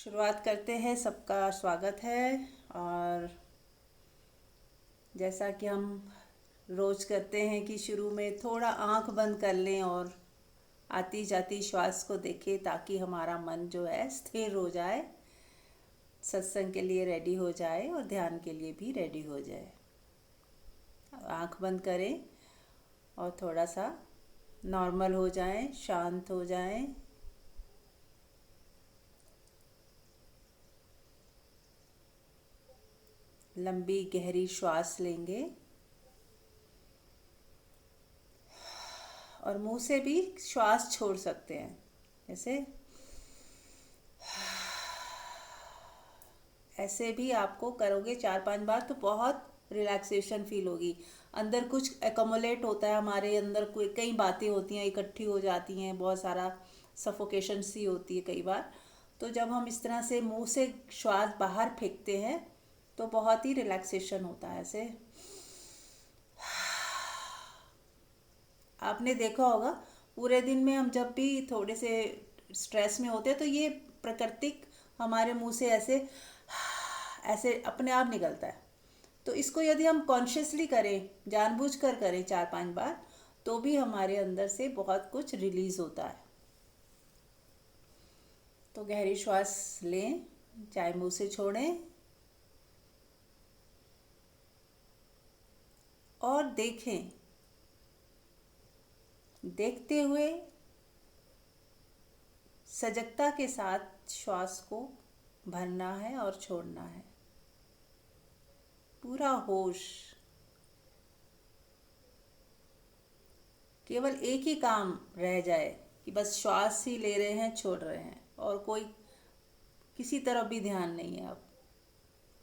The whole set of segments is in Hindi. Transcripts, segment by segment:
शुरुआत करते हैं। सबका स्वागत है। और जैसा कि हम रोज़ करते हैं कि शुरू में थोड़ा आंख बंद कर लें और आती जाती श्वास को देखें ताकि हमारा मन जो है स्थिर हो जाए, सत्संग के लिए रेडी हो जाए और ध्यान के लिए भी रेडी हो जाए। आंख बंद करें और थोड़ा सा नॉर्मल हो जाएं, शांत हो जाएं। लंबी गहरी श्वास लेंगे और मुंह से भी श्वास छोड़ सकते हैं। जैसे ऐसे भी आपको करोगे 4-5 बार तो बहुत रिलैक्सेशन फील होगी। अंदर कुछ एकोमोलेट होता है, हमारे अंदर कोई कई बातें होती हैं, इकट्ठी हो जाती हैं, बहुत सारा सफोकेशन सी होती है कई बार। तो जब हम इस तरह से मुंह से श्वास बाहर फेंकते हैं तो बहुत ही रिलैक्सेशन होता है। ऐसे आपने देखा होगा पूरे दिन में हम जब भी थोड़े से स्ट्रेस में होते हैं तो ये प्राकृतिक हमारे मुंह से ऐसे ऐसे अपने आप निकलता है। तो इसको यदि हम कॉन्शियसली करें, जानबूझकर करें 4-5 बार, तो भी हमारे अंदर से बहुत कुछ रिलीज होता है। तो गहरी श्वास लें, चाहे मुंह से छोड़ें और देखें। देखते हुए सजगता के साथ श्वास को भरना है और छोड़ना है। पूरा होश, केवल एक ही काम रह जाए कि बस श्वास ही ले रहे हैं, छोड़ रहे हैं, और कोई किसी तरफ भी ध्यान नहीं है। अब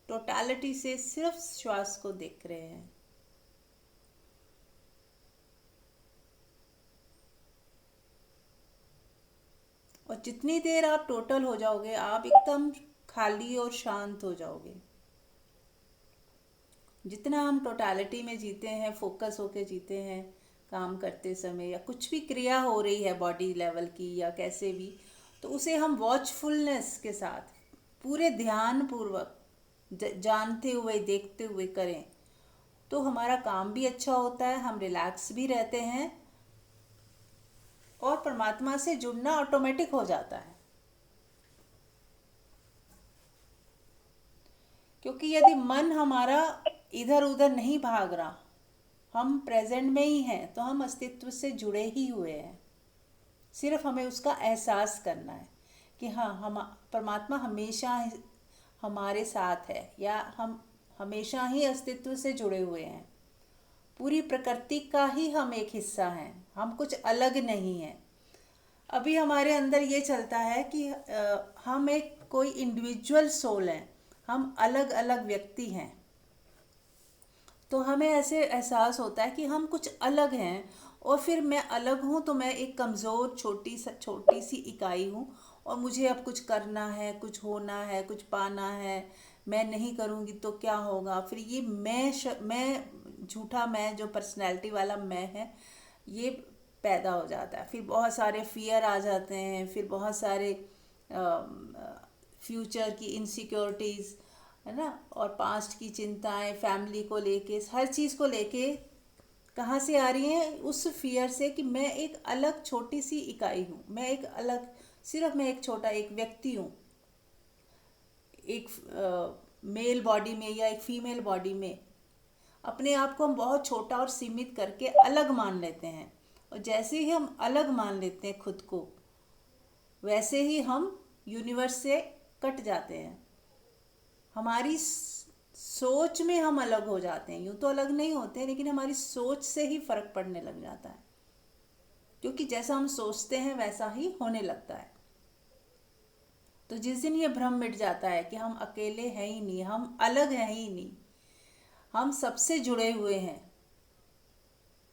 टोटलिटी से सिर्फ श्वास को देख रहे हैं। और जितनी देर आप टोटल हो जाओगे, आप एकदम खाली और शांत हो जाओगे। जितना हम टोटलिटी में जीते हैं, फोकस होके जीते हैं, काम करते समय या कुछ भी क्रिया हो रही है बॉडी लेवल की या कैसे भी, तो उसे हम वॉचफुलनेस के साथ पूरे ध्यान पूर्वक जानते हुए देखते हुए करें तो हमारा काम भी अच्छा होता है, हम रिलैक्स भी रहते हैं और परमात्मा से जुड़ना ऑटोमेटिक हो जाता है। क्योंकि यदि मन हमारा इधर उधर नहीं भाग रहा, हम प्रेजेंट में ही हैं, तो हम अस्तित्व से जुड़े ही हुए हैं। सिर्फ हमें उसका एहसास करना है कि हाँ, हम परमात्मा हमेशा हमारे साथ है, या हम हमेशा ही अस्तित्व से जुड़े हुए हैं। पूरी प्रकृति का ही हम एक हिस्सा हैं, हम कुछ अलग नहीं हैं। अभी हमारे अंदर ये चलता है कि हम एक कोई इंडिविजुअल सोल हैं, हम अलग अलग व्यक्ति हैं। तो हमें ऐसे एहसास होता है कि हम कुछ अलग हैं, और फिर मैं अलग हूँ तो मैं एक कमज़ोर छोटी सी इकाई हूँ, और मुझे अब कुछ करना है, कुछ होना है, कुछ पाना है। मैं नहीं करूँगी तो क्या होगा? फिर ये मैं झूठा मैं, जो पर्सनैलिटी वाला मैं है, ये पैदा हो जाता है। फिर बहुत सारे फियर आ जाते हैं, फिर बहुत सारे फ्यूचर की इनसिक्योरिटीज़, है ना, और पास्ट की चिंताएं, फैमिली को लेके, हर चीज़ को लेके कहाँ से आ रही हैं? उस फियर से कि मैं एक अलग छोटी सी इकाई हूँ, मैं एक अलग, सिर्फ मैं एक छोटा एक व्यक्ति हूँ, एक मेल बॉडी में या एक फीमेल बॉडी में। अपने आप को हम बहुत छोटा और सीमित करके अलग मान लेते हैं, और जैसे ही हम अलग मान लेते हैं खुद को, वैसे ही हम यूनिवर्स से कट जाते हैं। हमारी सोच में हम अलग हो जाते हैं। यूं तो अलग नहीं होते, लेकिन हमारी सोच से ही फर्क पड़ने लग जाता है, क्योंकि जैसा हम सोचते हैं वैसा ही होने लगता है। तो जिस दिन ये भ्रम मिट जाता है कि हम अकेले हैं ही नहीं, हम अलग हैं ही नहीं, हम सबसे जुड़े हुए हैं,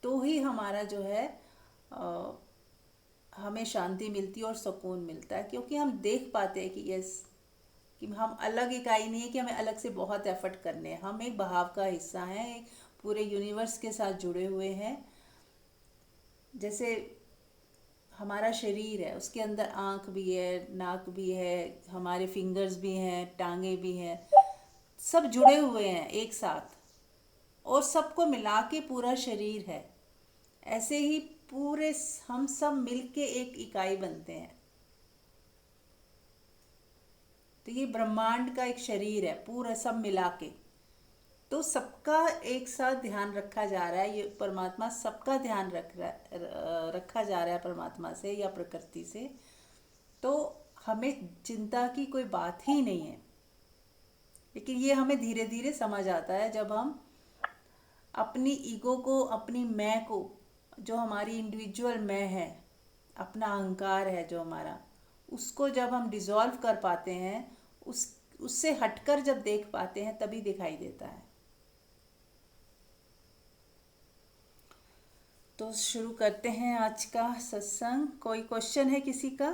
तो ही हमारा जो है हमें शांति मिलती है और सुकून मिलता है। क्योंकि हम देख पाते हैं कि यस, कि हम अलग इकाई नहीं है, कि हमें अलग से बहुत एफर्ट करने हैं। हम एक बहाव का हिस्सा हैं, एक पूरे यूनिवर्स के साथ जुड़े हुए हैं। जैसे हमारा शरीर है, उसके अंदर आँख भी है, नाक भी है, हमारे फिंगर्स भी हैं, टांगे भी हैं, सब जुड़े हुए हैं एक साथ, और सबको मिला के पूरा शरीर है। ऐसे ही पूरे हम सब मिलके एक इकाई बनते हैं। तो ये ब्रह्मांड का एक शरीर है पूरा सब मिला के। तो सबका एक साथ ध्यान रखा जा रहा है, ये परमात्मा सबका ध्यान रखा जा रहा है परमात्मा से या प्रकृति से। तो हमें चिंता की कोई बात ही नहीं है। लेकिन ये हमें धीरे धीरे समझ आता है जब हम अपनी ईगो को, अपनी मैं को, जो हमारी इंडिविजुअल मैं है, अपना अहंकार है जो हमारा, उसको जब हम डिसॉल्व कर पाते हैं, उससे हटकर जब देख पाते हैं, तभी दिखाई देता है। तो शुरू करते हैं आज का सत्संग। कोई क्वेश्चन है किसी का?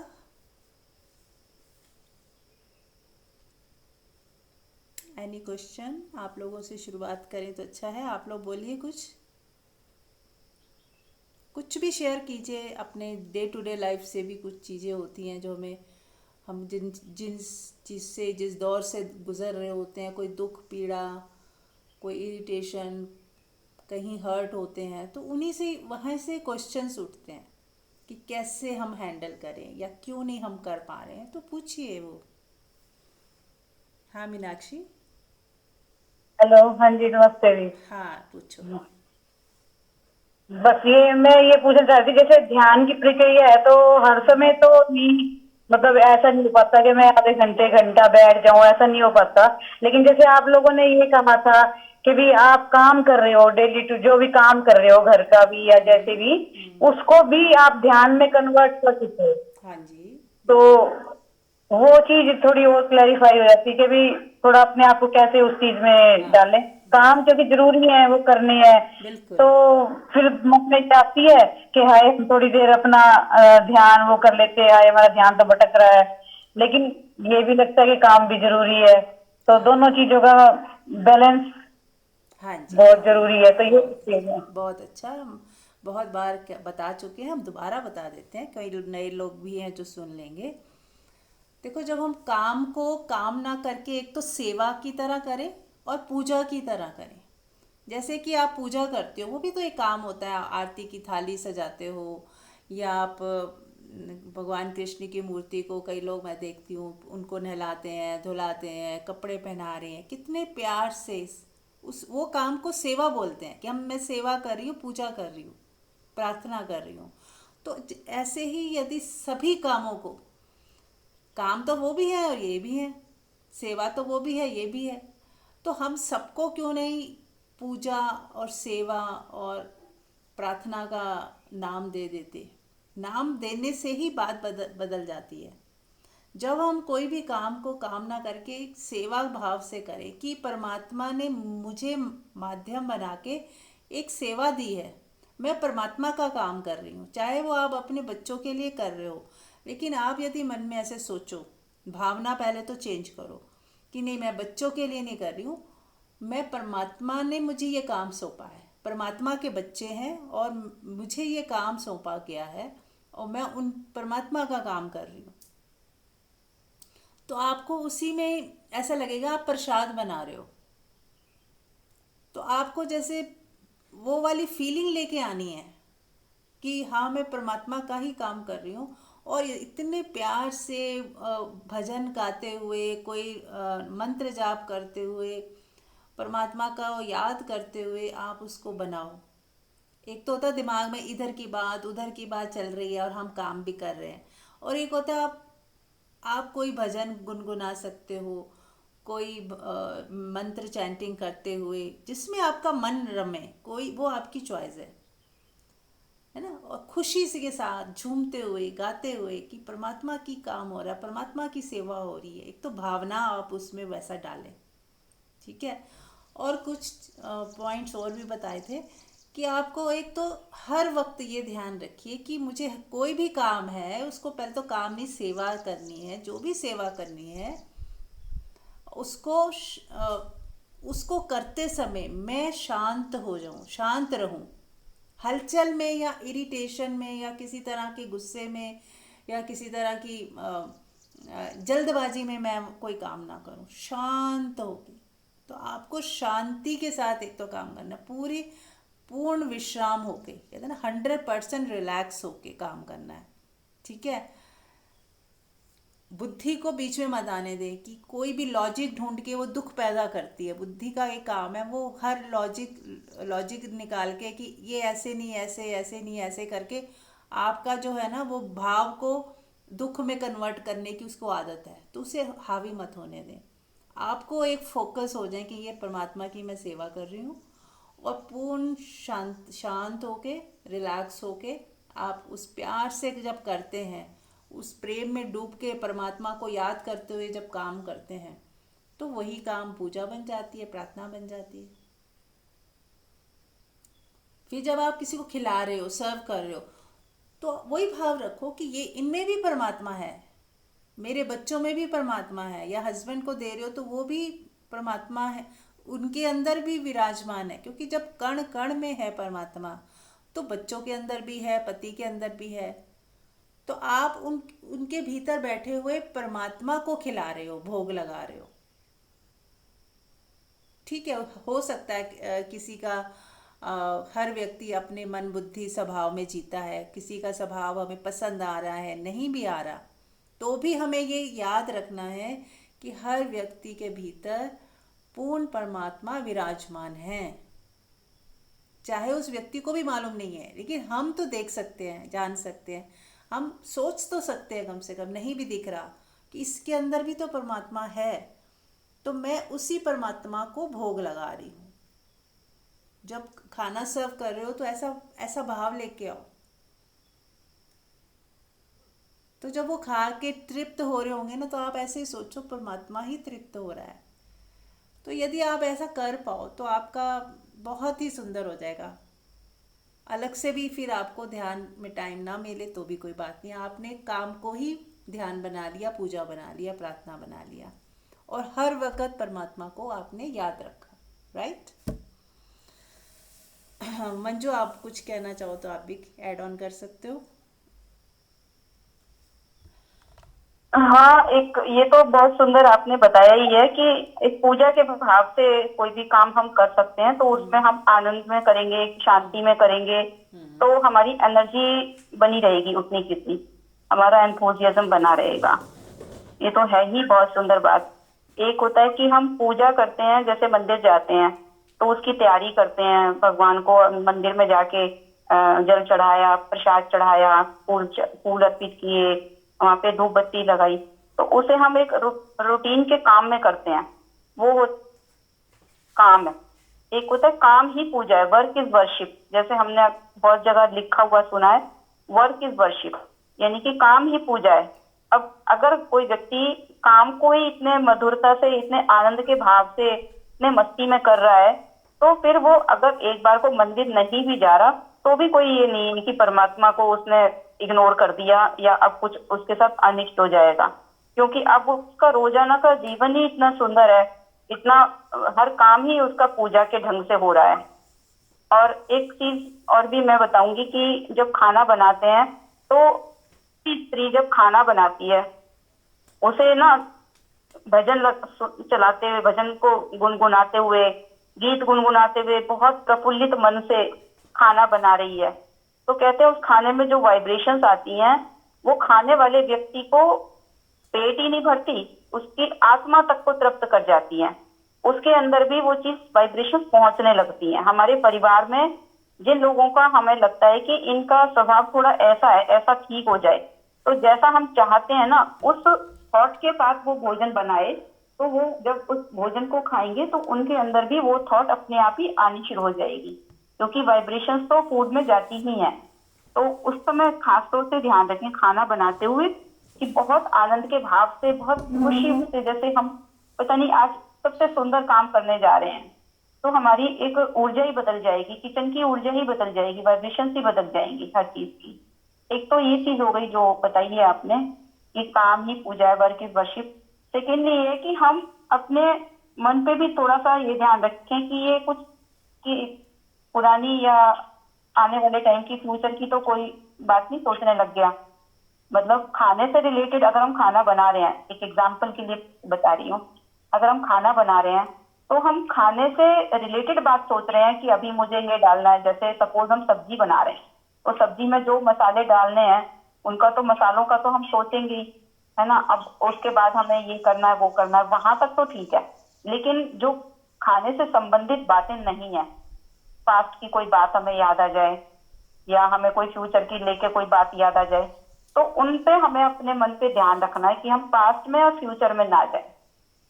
Any question? आप लोगों से शुरुआत करें तो अच्छा है। आप लोग बोलिए, कुछ भी शेयर कीजिए। अपने डे टू डे लाइफ से भी कुछ चीज़ें होती हैं जो हम जिस चीज़ से, जिस दौर से गुज़र रहे होते हैं, कोई दुख पीड़ा, कोई इरिटेशन, कहीं हर्ट होते हैं, तो उन्हीं से, वहाँ से क्वेश्चंस उठते हैं कि कैसे हम हैंडल करें या क्यों नहीं हम कर पा रहे हैं। तो पूछिए वो। हाँ मीनाक्षी। हेलो, हाँ जी, नमस्ते जी। हाँ पूछो। बस ये मैं ये पूछना चाहती, जैसे ध्यान की प्रक्रिया है तो हर समय तो नहीं, मतलब ऐसा नहीं हो पाता कि मैं आधे घंटे घंटा बैठ जाऊं, ऐसा नहीं हो पाता। लेकिन जैसे आप लोगों ने ये कहा था कि भी आप काम कर रहे हो, डेली टू जो भी काम कर रहे हो, घर का भी या जैसे भी, उसको भी आप ध्यान में कन्वर्ट कर सकते हो। हाँ जी, तो बिल्कुल। वो चीज थोड़ी और क्लैरिफाई हो जाती है कि भी थोड़ा अपने आप को कैसे उस चीज में हाँ डालें। काम बिल्कुल जो कि जरूरी है वो करने हैं। तो बिल्कुल। फिर मन में आती है कि हाय हम थोड़ी देर अपना ध्यान वो कर लेते हैं, हाय हमारा ध्यान तो भटक रहा है। लेकिन ये भी लगता है कि काम भी जरूरी है। तो हाँ दोनों चीजों का बैलेंस हाँ जी, बहुत बिल्कुल। जरूरी है। तो ये बहुत चीज है। बहुत अच्छा। हम बहुत बार बता चुके हैं, हम दोबारा बता देते हैं, कई नए लोग भी हैं जो सुन लेंगे। देखो, जब हम काम को काम ना करके एक तो सेवा की तरह करें और पूजा की तरह करें। जैसे कि आप पूजा करते हो, वो भी तो एक काम होता है। आरती की थाली सजाते हो, या आप भगवान कृष्ण की मूर्ति को, कई लोग मैं देखती हूँ उनको नहलाते हैं, धुलाते हैं, कपड़े पहना रहे हैं, कितने प्यार से। उस वो काम को सेवा बोलते हैं कि मैं सेवा कर रही हूँ, पूजा कर रही हूँ, प्रार्थना कर रही हूँ। तो ऐसे ही यदि सभी कामों को, काम तो वो भी है और ये भी है, सेवा तो वो भी है ये भी है, तो हम सबको क्यों नहीं पूजा और सेवा और प्रार्थना का नाम दे देते। नाम देने से ही बात बदल जाती है। जब हम कोई भी काम को काम ना करके एक सेवा भाव से करें कि परमात्मा ने मुझे माध्यम बना के एक सेवा दी है, मैं परमात्मा का काम कर रही हूँ, चाहे वो आप अपने बच्चों के लिए कर रहे हो। लेकिन आप यदि मन में ऐसे सोचो, भावना पहले तो चेंज करो कि नहीं, मैं बच्चों के लिए नहीं कर रही हूँ, मैं, परमात्मा ने मुझे ये काम सौंपा है, परमात्मा के बच्चे हैं और मुझे ये काम सौंपा गया है, और मैं उन परमात्मा का काम कर रही हूँ। तो आपको उसी में ऐसा लगेगा आप प्रसाद बना रहे हो। तो आपको जैसे वो वाली फीलिंग लेके आनी है कि हाँ, मैं परमात्मा का ही काम कर रही हूँ। और इतने प्यार से भजन गाते हुए, कोई मंत्र जाप करते हुए, परमात्मा का याद करते हुए आप उसको बनाओ। एक तो होता है दिमाग में इधर की बात उधर की बात चल रही है और हम काम भी कर रहे हैं, और एक होता है आप कोई भजन गुनगुना सकते हो, कोई मंत्र चैंटिंग करते हुए, जिसमें आपका मन रमे, कोई वो आपकी चॉइस है ना। और खुशी से के साथ झूमते हुए गाते हुए कि परमात्मा की काम हो रहा है, परमात्मा की सेवा हो रही है। एक तो भावना आप उसमें वैसा डालें, ठीक है। और कुछ पॉइंट्स और भी बताए थे कि आपको एक तो हर वक्त ये ध्यान रखिए कि मुझे कोई भी काम है, उसको पहले तो काम नहीं, सेवा करनी है। जो भी सेवा करनी है उसको उसको करते समय मैं शांत हो जाऊं, शांत रहूं, हलचल में या इरिटेशन में या किसी तरह के गुस्से में या किसी तरह की जल्दबाजी में मैं कोई काम ना करूं, शांत होगी। तो आपको शांति के साथ एक तो काम करना, पूरी पूर्ण विश्राम होके, कहते हैं ना 100% रिलैक्स होके काम करना है। ठीक है, बुद्धि को बीच में मत आने दे कि कोई भी लॉजिक ढूंढ के वो दुख पैदा करती है। बुद्धि का एक काम है, वो हर लॉजिक निकाल के कि ये ऐसे नहीं, ऐसे ऐसे नहीं, ऐसे करके आपका जो है ना वो भाव को दुख में कन्वर्ट करने की उसको आदत है। तो उसे हावी मत होने दें। आपको एक फोकस हो जाए कि ये परमात्मा की मैं सेवा कर रही हूँ, और पूर्ण शांत शांत होके, रिलैक्स होके आप उस प्यार से जब करते हैं, उस प्रेम में डूब के परमात्मा को याद करते हुए जब काम करते हैं, तो वही काम पूजा बन जाती है, प्रार्थना बन जाती है। फिर जब आप किसी को खिला रहे हो, सर्व कर रहे हो, तो वही भाव रखो कि ये इनमें भी परमात्मा है, मेरे बच्चों में भी परमात्मा है, या हस्बैंड को दे रहे हो तो वो भी परमात्मा है, उनके अंदर भी विराजमान है। क्योंकि जब कण कण में है परमात्मा, तो बच्चों के अंदर भी है, पति के अंदर भी है। तो आप उनके भीतर बैठे हुए परमात्मा को खिला रहे हो, भोग लगा रहे हो। ठीक है, हो सकता है किसी का हर व्यक्ति अपने मन बुद्धि स्वभाव में जीता है, किसी का स्वभाव हमें पसंद आ रहा है, नहीं भी आ रहा, तो भी हमें ये याद रखना है कि हर व्यक्ति के भीतर पूर्ण परमात्मा विराजमान है। चाहे उस व्यक्ति को भी मालूम नहीं है, लेकिन हम तो देख सकते हैं, जान सकते हैं, हम सोच तो सकते हैं, कम से कम नहीं भी दिख रहा कि इसके अंदर भी तो परमात्मा है। तो मैं उसी परमात्मा को भोग लगा रही हूँ। जब खाना सर्व कर रहे हो तो ऐसा ऐसा भाव लेके आओ। तो जब वो खा के तृप्त हो रहे होंगे ना, तो आप ऐसे ही सोचो परमात्मा ही तृप्त हो रहा है। तो यदि आप ऐसा कर पाओ तो आपका बहुत ही सुंदर हो जाएगा। अलग से भी फिर आपको ध्यान में टाइम ना मिले तो भी कोई बात नहीं, आपने काम को ही ध्यान बना लिया, पूजा बना लिया, प्रार्थना बना लिया, और हर वक्त परमात्मा को आपने याद रखा। राइट। मंजू, आप कुछ कहना चाहो तो आप भी ऐड ऑन कर सकते हो। हाँ, एक ये तो बहुत सुंदर आपने बताया ही है कि एक पूजा के भाव से कोई भी काम हम कर सकते हैं, तो उसमें हम्म। हम आनंद में करेंगे, शांति में करेंगे, हम्म। तो हमारी एनर्जी बनी रहेगी उतनी कितनी, हमारा एंथुजियाज्म बना रहेगा। ये तो है ही बहुत सुंदर बात। एक होता है कि हम पूजा करते हैं, जैसे मंदिर जाते हैं तो उसकी तैयारी करते हैं, भगवान को मंदिर में जाके जल चढ़ाया, प्रसाद चढ़ाया, फूल अर्पित किए, वहां पे धूप बत्ती लगाई, तो उसे हम एक रूटीन के काम में करते हैं। वो काम है। एक होता है काम ही पूजा है, वर्क इज वर्शिप, जैसे हमने बहुत जगह लिखा हुआ सुना है, वर्क इज वर्शिप, यानी कि काम ही पूजा है। अब अगर कोई व्यक्ति काम को ही इतने मधुरता से, इतने आनंद के भाव से, इतने मस्ती में कर रहा है, तो फिर वो अगर एक बार को मंदिर नहीं भी जा रहा तो भी कोई ये नहीं है कि परमात्मा को उसने इग्नोर कर दिया या अब कुछ उसके साथ अनिष्ट हो जाएगा, क्योंकि अब उसका रोजाना का जीवन ही इतना सुंदर है, इतना हर काम ही उसका पूजा के ढंग से हो रहा है। और एक चीज और भी मैं बताऊंगी कि जब खाना बनाते हैं तो स्त्री जब खाना बनाती है उसे ना चलाते हुए, भजन को गुनगुनाते हुए, गीत गुनगुनाते हुए बहुत प्रफुल्लित मन से खाना बना रही है, तो कहते हैं उस खाने में जो वाइब्रेशंस आती हैं वो खाने वाले व्यक्ति को पेट ही नहीं भरती, उसकी आत्मा तक को तृप्त कर जाती है। उसके अंदर भी वो चीज वाइब्रेशंस पहुंचने लगती हैं। हमारे परिवार में जिन लोगों का हमें लगता है कि इनका स्वभाव थोड़ा ऐसा है, ऐसा ठीक हो जाए, तो जैसा हम चाहते हैं ना उस थॉट के साथ वो भोजन बनाए, तो वो जब उस भोजन को खाएंगे तो उनके अंदर भी वो थॉट अपने आप ही आनी शुरू हो जाएगी, क्योंकि वाइब्रेशंस तो फूड में जाती ही हैं। तो उस समय खासतौर से ध्यान रखें खाना बनाते हुए कि बहुत आनंद के भाव से, बहुत खुशी से, जैसे हम पता नहीं आज सबसे सुंदर काम करने जा रहे हैं, तो हमारी एक ऊर्जा ही बदल जाएगी, किचन की ऊर्जा ही बदल जाएगी, वाइब्रेशन ही बदल जाएंगी हर चीज की। एक तो ये चीज हो गई जो बताई है आपने, ये काम ही पूजा है, वर्क इज वर्शिप। सेकेंडली ये कि हम अपने मन पे भी थोड़ा सा ये ध्यान रखें कि ये कुछ कि पुरानी या आने वाले टाइम की, फ्यूचर की तो कोई बात नहीं सोचने लग गया। मतलब खाने से रिलेटेड अगर हम खाना बना रहे हैं, एक एग्जाम्पल के लिए बता रही हूँ, अगर हम खाना बना रहे हैं तो हम खाने से रिलेटेड बात सोच रहे हैं कि अभी मुझे ये डालना है। जैसे सपोज हम सब्जी बना रहे हैं तो सब्जी में जो मसाले डालने हैं उनका तो, मसालों का तो हम सोचेंगे ही, है ना। अब उसके बाद हमें ये करना है वो करना है, वहां तक तो ठीक है। लेकिन जो खाने से संबंधित बातें नहीं है, पास्ट की कोई बात हमें याद आ जाए या हमें कोई फ्यूचर की लेके कोई बात याद आ जाए, तो उन पे हमें अपने मन पे ध्यान रखना है कि हम पास्ट में और फ्यूचर में ना जाए।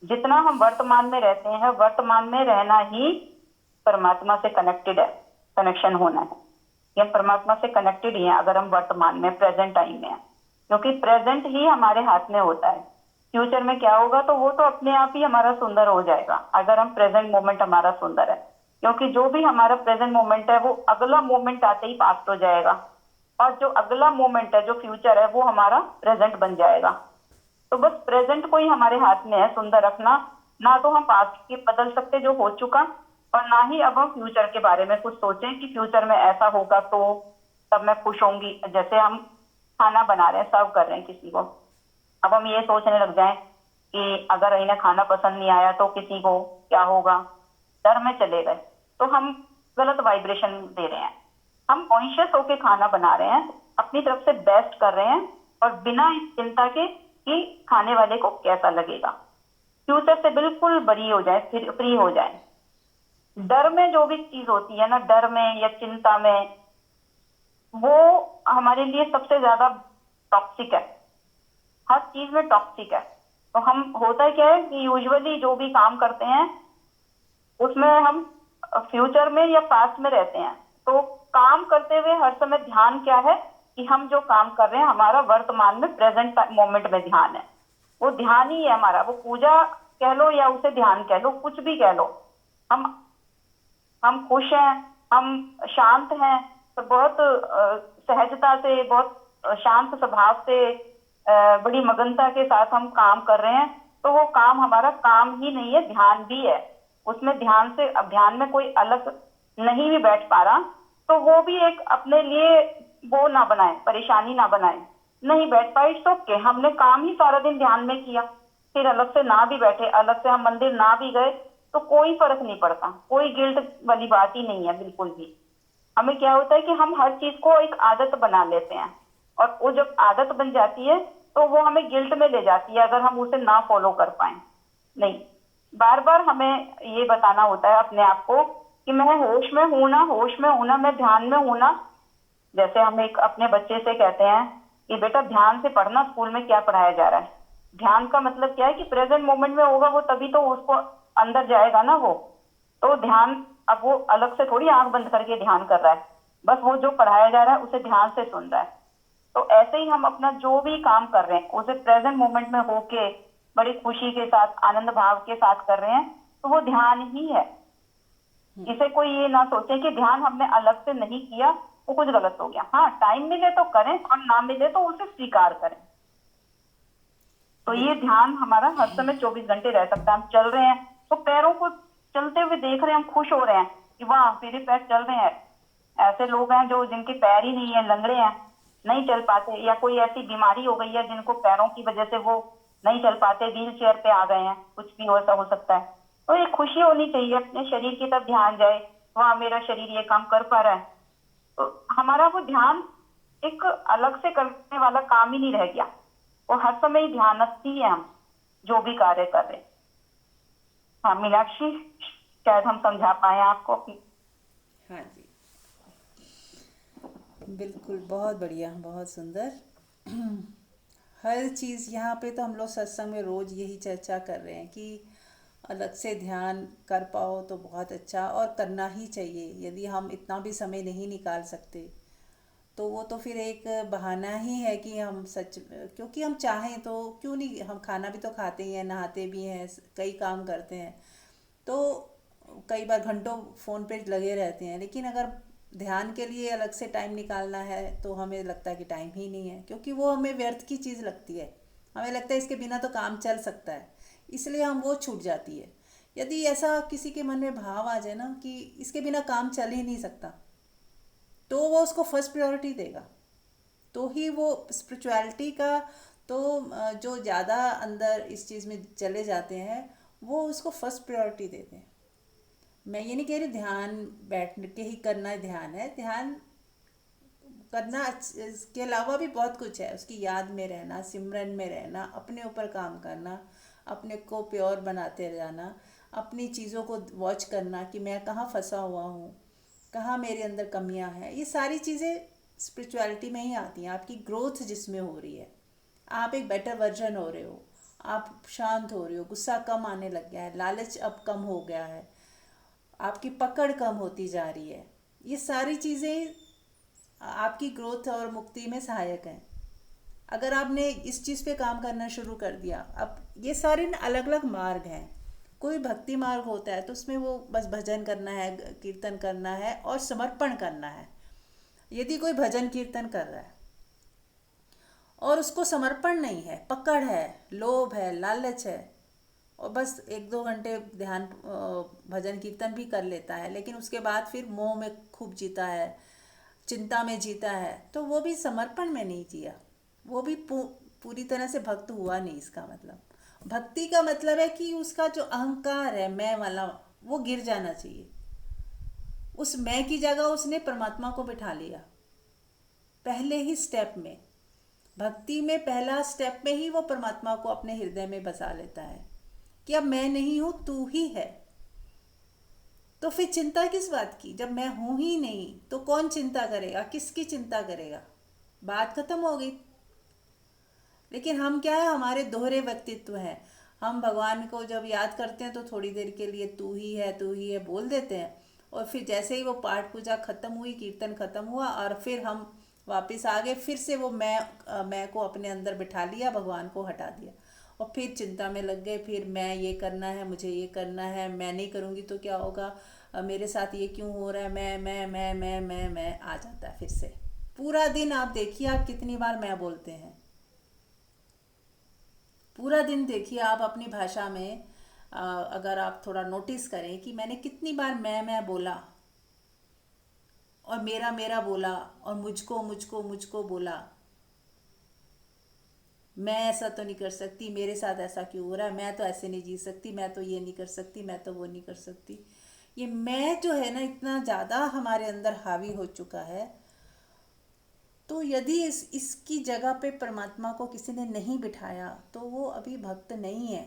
जितना हम वर्तमान में रहते हैं, वर्तमान में रहना ही परमात्मा से कनेक्टेड है, कनेक्शन होना है कि हम परमात्मा से कनेक्टेड ही हैं अगर हम वर्तमान में, प्रेजेंट टाइम में हैं। क्योंकि प्रेजेंट ही हमारे हाथ में होता है। फ्यूचर में क्या होगा तो वो तो अपने आप ही हमारा सुंदर हो जाएगा अगर हम प्रेजेंट मोमेंट हमारा सुंदर है। क्योंकि जो भी हमारा प्रेजेंट मोमेंट है वो अगला मोमेंट आते ही पास्ट हो जाएगा, और जो अगला मोमेंट है, जो फ्यूचर है, वो हमारा प्रेजेंट बन जाएगा। तो बस प्रेजेंट को ही हमारे हाथ में है सुंदर रखना। ना तो हम पास्ट के बदल सकते जो हो चुका, और ना ही अब हम फ्यूचर के बारे में कुछ सोचें कि फ्यूचर में ऐसा होगा तो तब मैं खुश होंगी। जैसे हम खाना बना रहे हैं, सर्व कर रहे हैं किसी को, अब हम ये सोचने लग जाएं कि अगर इन्हें खाना पसंद नहीं आया तो किसी को क्या होगा, डर में चले गए, तो हम गलत वाइब्रेशन दे रहे हैं। हम कॉन्शियस होके खाना बना रहे हैं, अपनी तरफ से बेस्ट कर रहे हैं, और बिना इस चिंता के कि खाने वाले को कैसा लगेगा। फ्यूचर से बिल्कुल बरी हो जाए, फिर फ्री हो जाए। डर में जो भी चीज होती है ना, डर में या चिंता में, वो हमारे लिए सबसे ज्यादा टॉक्सिक है। हर चीज में टॉक्सिक है। तो हम, होता है क्या है कि यूजुअली जो भी काम करते हैं उसमें हम फ्यूचर में या पास्ट में रहते हैं। तो काम करते हुए हर समय ध्यान क्या है कि हम जो काम कर रहे हैं हमारा वर्तमान में, प्रेजेंट मोमेंट में ध्यान है। वो ध्यान ही है हमारा। वो पूजा कह लो या उसे ध्यान कह लो, कुछ भी कह लो। हम हम खुश हैं, हम शांत हैं, तो बहुत सहजता से, बहुत शांत स्वभाव से, बड़ी मगनता के साथ हम काम कर रहे हैं। तो वो काम हमारा काम ही नहीं है, ध्यान भी है। उसमें ध्यान से, अब ध्यान में कोई अलग नहीं भी बैठ पा रहा तो वो भी एक अपने लिए वो ना बनाए, परेशानी ना बनाए। नहीं बैठ पाए, इट्स ओके, हमने काम ही सारा दिन ध्यान में किया। फिर अलग से ना भी बैठे, अलग से हम मंदिर ना भी गए तो कोई फर्क नहीं पड़ता, कोई गिल्ट वाली बात ही नहीं है बिल्कुल भी। हमें क्या होता है कि हम हर चीज को एक आदत बना लेते हैं, और वो जब आदत बन जाती है तो वो हमें गिल्ट में ले जाती है अगर हम उसे ना फॉलो कर पाए। नहीं, बार बार हमें ये बताना होता है अपने आप को कि मैं होश में हूं ना, होश में हूं ना, मैं ध्यान में हूं ना। जैसे हम एक अपने बच्चे से कहते हैं कि बेटा ध्यान से पढ़ना, स्कूल में क्या पढ़ाया जा रहा है। ध्यान का मतलब क्या है कि प्रेजेंट मोमेंट में होगा वो, तभी तो उसको अंदर जाएगा ना वो। तो ध्यान, अब वो अलग से थोड़ी आंख बंद करके ध्यान कर रहा है, बस वो जो पढ़ाया जा रहा है उसे ध्यान से सुन रहा है। तो ऐसे ही हम अपना जो भी काम कर रहे हैं उसे प्रेजेंट मोमेंट में होके बड़ी खुशी के साथ, आनंद भाव के साथ कर रहे हैं, तो वो ध्यान ही है। इसे कोई ये ना सोचे कि ध्यान हमने अलग से नहीं किया वो कुछ गलत हो गया। हाँ, टाइम मिले तो करें और ना मिले तो उसे स्वीकार करें। तो ये ध्यान हमारा हर समय 24 घंटे रह सकता है। हम चल रहे हैं तो पैरों को चलते हुए देख रहे हैं, हम खुश हो रहे हैं कि वाह मेरे पैर चल रहे हैं। ऐसे लोग हैं जो, जिनके पैर ही नहीं है, लंगड़े हैं, नहीं चल पाते, या कोई ऐसी बीमारी हो गई है जिनको पैरों की वजह से वो नहीं चल पाते, व्हील चेयर पे आ गए हैं, कुछ भी ऐसा हो सकता है। तो एक खुशी होनी चाहिए, अपने शरीर की तरफ ध्यान जाए, वाह मेरा शरीर ये काम कर पा रहा है। तो हमारा वो ध्यान एक अलग से करने वाला काम ही नहीं रह गया, वो हर समय ही ध्यानस्थ ही है हम जो भी कार्य कर रहे हैं। हाँ मीनाक्षी, शायद हम समझा पाए आपको। हाँ जी, बिल्कुल, बहुत बढ़िया, बहुत सुंदर। हर चीज़ यहाँ पे तो हम लोग सत्संग में रोज़ यही चर्चा कर रहे हैं कि अलग से ध्यान कर पाओ तो बहुत अच्छा, और करना ही चाहिए। यदि हम इतना भी समय नहीं निकाल सकते तो वो तो फिर एक बहाना ही है कि हम सच, क्योंकि हम चाहें तो क्यों नहीं, हम खाना भी तो खाते ही हैं, नहाते भी हैं, कई काम करते हैं, तो कई बार घंटों फ़ोन पे लगे रहते हैं। लेकिन अगर ध्यान के लिए अलग से टाइम निकालना है तो हमें लगता है कि टाइम ही नहीं है, क्योंकि वो हमें व्यर्थ की चीज़ लगती है। हमें लगता है इसके बिना तो काम चल सकता है, इसलिए हम वो छूट जाती है। यदि ऐसा किसी के मन में भाव आ जाए ना कि इसके बिना काम चल ही नहीं सकता, तो वो उसको फर्स्ट प्रायोरिटी देगा, तो ही वो स्पिरिचुअलिटी का तो जो ज़्यादा अंदर इस चीज़ में चले जाते हैं वो उसको फर्स्ट प्रायोरिटी देते हैं। मैं ये नहीं कह रही ध्यान बैठ के ही करना ध्यान है, ध्यान करना इसके अलावा भी बहुत कुछ है, उसकी याद में रहना, सिमरन में रहना, अपने ऊपर काम करना, अपने को प्योर बनाते जाना, अपनी चीज़ों को वॉच करना कि मैं कहाँ फंसा हुआ हूँ, कहाँ मेरे अंदर कमियां हैं। ये सारी चीज़ें स्पिरिचुअलिटी में ही आती हैं, आपकी ग्रोथ जिसमें हो रही है, आप एक बेटर वर्जन हो रहे हो, आप शांत हो रहे हो, गुस्सा कम आने लग गया है, लालच अब कम हो गया है, आपकी पकड़ कम होती जा रही है। ये सारी चीज़ें आपकी ग्रोथ और मुक्ति में सहायक हैं। अगर आपने इस चीज़ पे काम करना शुरू कर दिया, अब ये सारे न अलग अलग मार्ग हैं। कोई भक्ति मार्ग होता है तो उसमें वो बस भजन करना है, कीर्तन करना है और समर्पण करना है। यदि कोई भजन कीर्तन कर रहा है और उसको समर्पण नहीं है, पकड़ है, लोभ है, लालच है, और बस एक दो घंटे ध्यान भजन कीर्तन भी कर लेता है लेकिन उसके बाद फिर मोह में खूब जीता है, चिंता में जीता है, तो वो भी समर्पण में नहीं जिया, वो भी पूरी तरह से भक्त हुआ नहीं। इसका मतलब भक्ति का मतलब है कि उसका जो अहंकार है मैं वाला वो गिर जाना चाहिए। उस मैं की जगह उसने परमात्मा को बिठा लिया पहले ही स्टेप में। भक्ति में पहला स्टेप में ही वो परमात्मा को अपने हृदय में बसा लेता है कि अब मैं नहीं हूं, तू ही है। तो फिर चिंता किस बात की? जब मैं हूं ही नहीं तो कौन चिंता करेगा, किसकी चिंता करेगा? बात खत्म हो गई। लेकिन हम क्या है, हमारे दोहरे व्यक्तित्व हैं। हम भगवान को जब याद करते हैं तो थोड़ी देर के लिए तू ही है, तू ही है बोल देते हैं, और फिर जैसे ही वो पाठ पूजा खत्म हुई, कीर्तन खत्म हुआ, और फिर हम वापस आ गए, फिर से वो मैं को अपने अंदर बिठा लिया, भगवान को हटा दिया, और फिर चिंता में लग गए। फिर मैं ये करना है, मुझे ये करना है, मैं नहीं करूँगी तो क्या होगा, मेरे साथ ये क्यों हो रहा है, मैं आ जाता है फिर से। पूरा दिन आप देखिए आप कितनी बार मैं बोलते हैं। पूरा दिन देखिए आप अपनी भाषा में, अगर आप थोड़ा नोटिस करें कि मैंने कितनी बार मैं बोला, और मेरा मेरा बोला, और मुझको मुझको मुझको बोला। मैं ऐसा तो नहीं कर सकती, मेरे साथ ऐसा क्यों हो रहा है, मैं तो ऐसे नहीं जी सकती, मैं तो ये नहीं कर सकती, मैं तो वो नहीं कर सकती। ये मैं जो है ना इतना ज़्यादा हमारे अंदर हावी हो चुका है। तो यदि इसकी जगह पे परमात्मा को किसी ने नहीं बिठाया तो वो अभी भक्त नहीं है,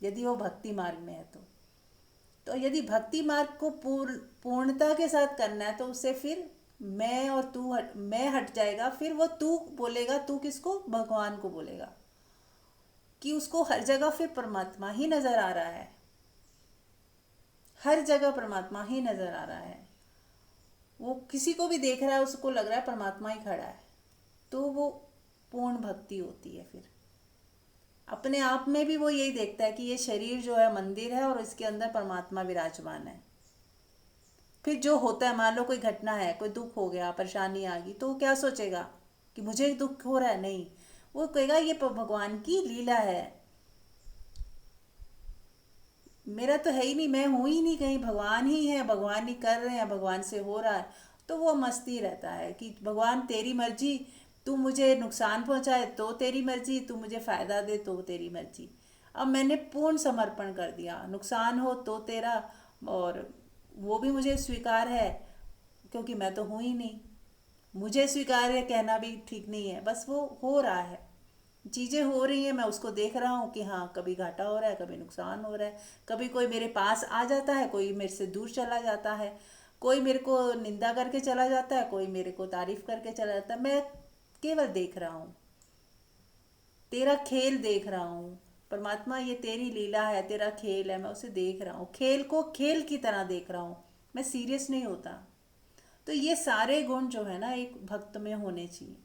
यदि वो भक्ति मार्ग में है तो यदि भक्ति मार्ग को पूर्णता के साथ करना है तो उसे फिर मैं और तू मैं हट जाएगा, फिर वो तू बोलेगा। तू किसको? भगवान को बोलेगा, कि उसको हर जगह फिर परमात्मा ही नजर आ रहा है, हर जगह परमात्मा ही नजर आ रहा है। वो किसी को भी देख रहा है, उसको लग रहा है परमात्मा ही खड़ा है, तो वो पूर्ण भक्ति होती है। फिर अपने आप में भी वो यही देखता है कि ये शरीर जो है मंदिर है और इसके अंदर परमात्मा विराजमान है। फिर जो होता है, मान लो कोई घटना है, कोई दुख हो गया, परेशानी आ गई, तो वो क्या सोचेगा कि मुझे दुख हो रहा है? नहीं, वो कहेगा ये भगवान की लीला है, मेरा तो है ही नहीं, मैं हूं ही नहीं, कहीं भगवान ही है, भगवान ही कर रहे हैं, भगवान से हो रहा है। तो वो मस्ती रहता है कि भगवान तेरी मर्जी, तू मुझे नुकसान पहुंचाए तो तेरी मर्जी, तू मुझे फायदा दे तो तेरी मर्जी। अब मैंने पूर्ण समर्पण कर दिया, नुकसान हो तो तेरा, और वो भी मुझे स्वीकार है, क्योंकि मैं तो हूं ही नहीं। मुझे स्वीकार है कहना भी ठीक नहीं है, बस वो हो रहा है, चीज़ें हो रही हैं, मैं उसको देख रहा हूँ कि हाँ कभी घाटा हो रहा है, कभी नुकसान हो रहा है, कभी कोई मेरे पास आ जाता है, कोई मेरे से दूर चला जाता है, कोई मेरे को निंदा करके चला जाता है, कोई मेरे को तारीफ करके चला जाता है। मैं केवल देख रहा हूँ, तेरा खेल देख रहा हूँ। परमात्मा ये तेरी लीला है, तेरा खेल है, मैं उसे देख रहा हूँ, खेल को खेल की तरह देख रहा हूँ, मैं सीरियस नहीं होता। तो ये सारे गुण जो है ना एक भक्त में होने चाहिए।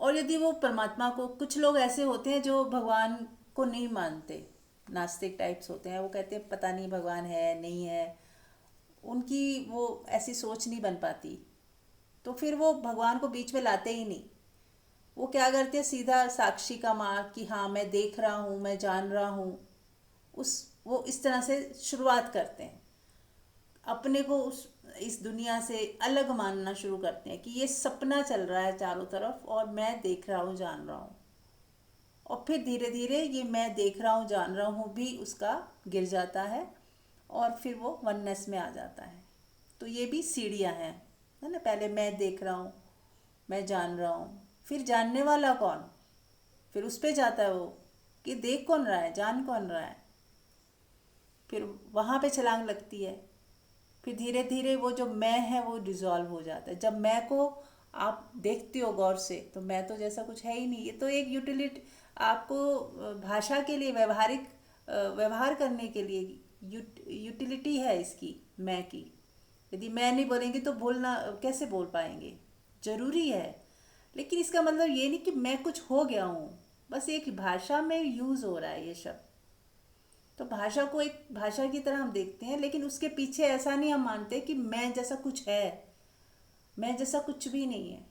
और यदि वो परमात्मा को, कुछ लोग ऐसे होते हैं जो भगवान को नहीं मानते, नास्तिक टाइप्स होते हैं, वो कहते हैं पता नहीं भगवान है नहीं है, उनकी वो ऐसी सोच नहीं बन पाती, तो फिर वो भगवान को बीच में लाते ही नहीं। वो क्या करते हैं, सीधा साक्षी का मार्ग कि हाँ मैं देख रहा हूँ, मैं जान रहा हूँ, उस वो इस तरह से शुरुआत करते हैं। अपने को उस इस दुनिया से अलग मानना शुरू करते हैं कि ये सपना चल रहा है चारों तरफ और मैं देख रहा हूँ, जान रहा हूँ। और फिर धीरे धीरे ये मैं देख रहा हूँ, जान रहा हूँ भी उसका गिर जाता है और फिर वो वननेस में आ जाता है। तो ये भी सीढ़ियाँ हैं, है ना। पहले मैं देख रहा हूँ, मैं जान रहा हूँ, फिर जानने वाला कौन, फिर उस पे जाता है वो कि देख कौन रहा है, जान कौन रहा है। फिर वहाँ पे छलांग लगती है। फिर धीरे धीरे वो जो मैं है वो डिज़ोल्व हो जाता है। जब मैं को आप देखते हो गौर से तो मैं तो जैसा कुछ है ही नहीं। ये तो एक यूटिलिटी आपको भाषा के लिए व्यवहार करने के लिए यूटिलिटी है इसकी, मैं की। यदि मैं नहीं बोलेंगे तो बोलना कैसे बोल पाएंगे, जरूरी है। लेकिन इसका मतलब ये नहीं कि मैं कुछ हो गया हूँ, बस एक भाषा में यूज़ हो रहा है ये शब्द। तो भाषा को एक भाषा की तरह हम देखते हैं, लेकिन उसके पीछे ऐसा नहीं हम मानते कि मैं जैसा कुछ है। मैं जैसा कुछ भी नहीं है।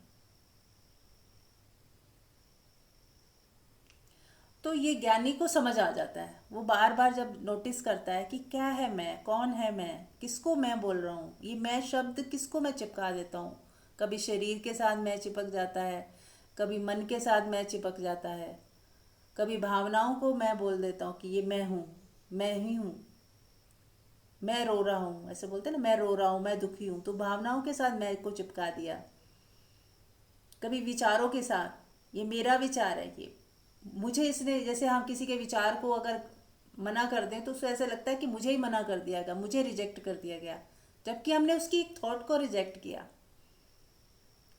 तो ये ज्ञानी को समझ आ जाता है। वो बार बार जब नोटिस करता है कि क्या है मैं, कौन है मैं, किसको मैं बोल रहा हूँ, ये मैं शब्द किसको मैं चिपका देता हूँ। कभी शरीर के साथ मैं चिपक जाता है, कभी मन के साथ मैं चिपक जाता है, कभी भावनाओं को मैं बोल देता हूँ कि ये मैं हूँ, मैं ही हूँ। मैं रो रहा हूँ, ऐसे बोलते हैं ना, मैं रो रहा हूँ, मैं दुखी हूँ, तो भावनाओं के साथ मैं को चिपका दिया। कभी विचारों के साथ, ये मेरा विचार है, ये मुझे इसने, जैसे हम किसी के विचार को अगर मना कर दें तो उसको ऐसा लगता है कि मुझे ही मना कर दिया गया, मुझे रिजेक्ट कर दिया गया, जबकि हमने उसकी एक थॉट को रिजेक्ट किया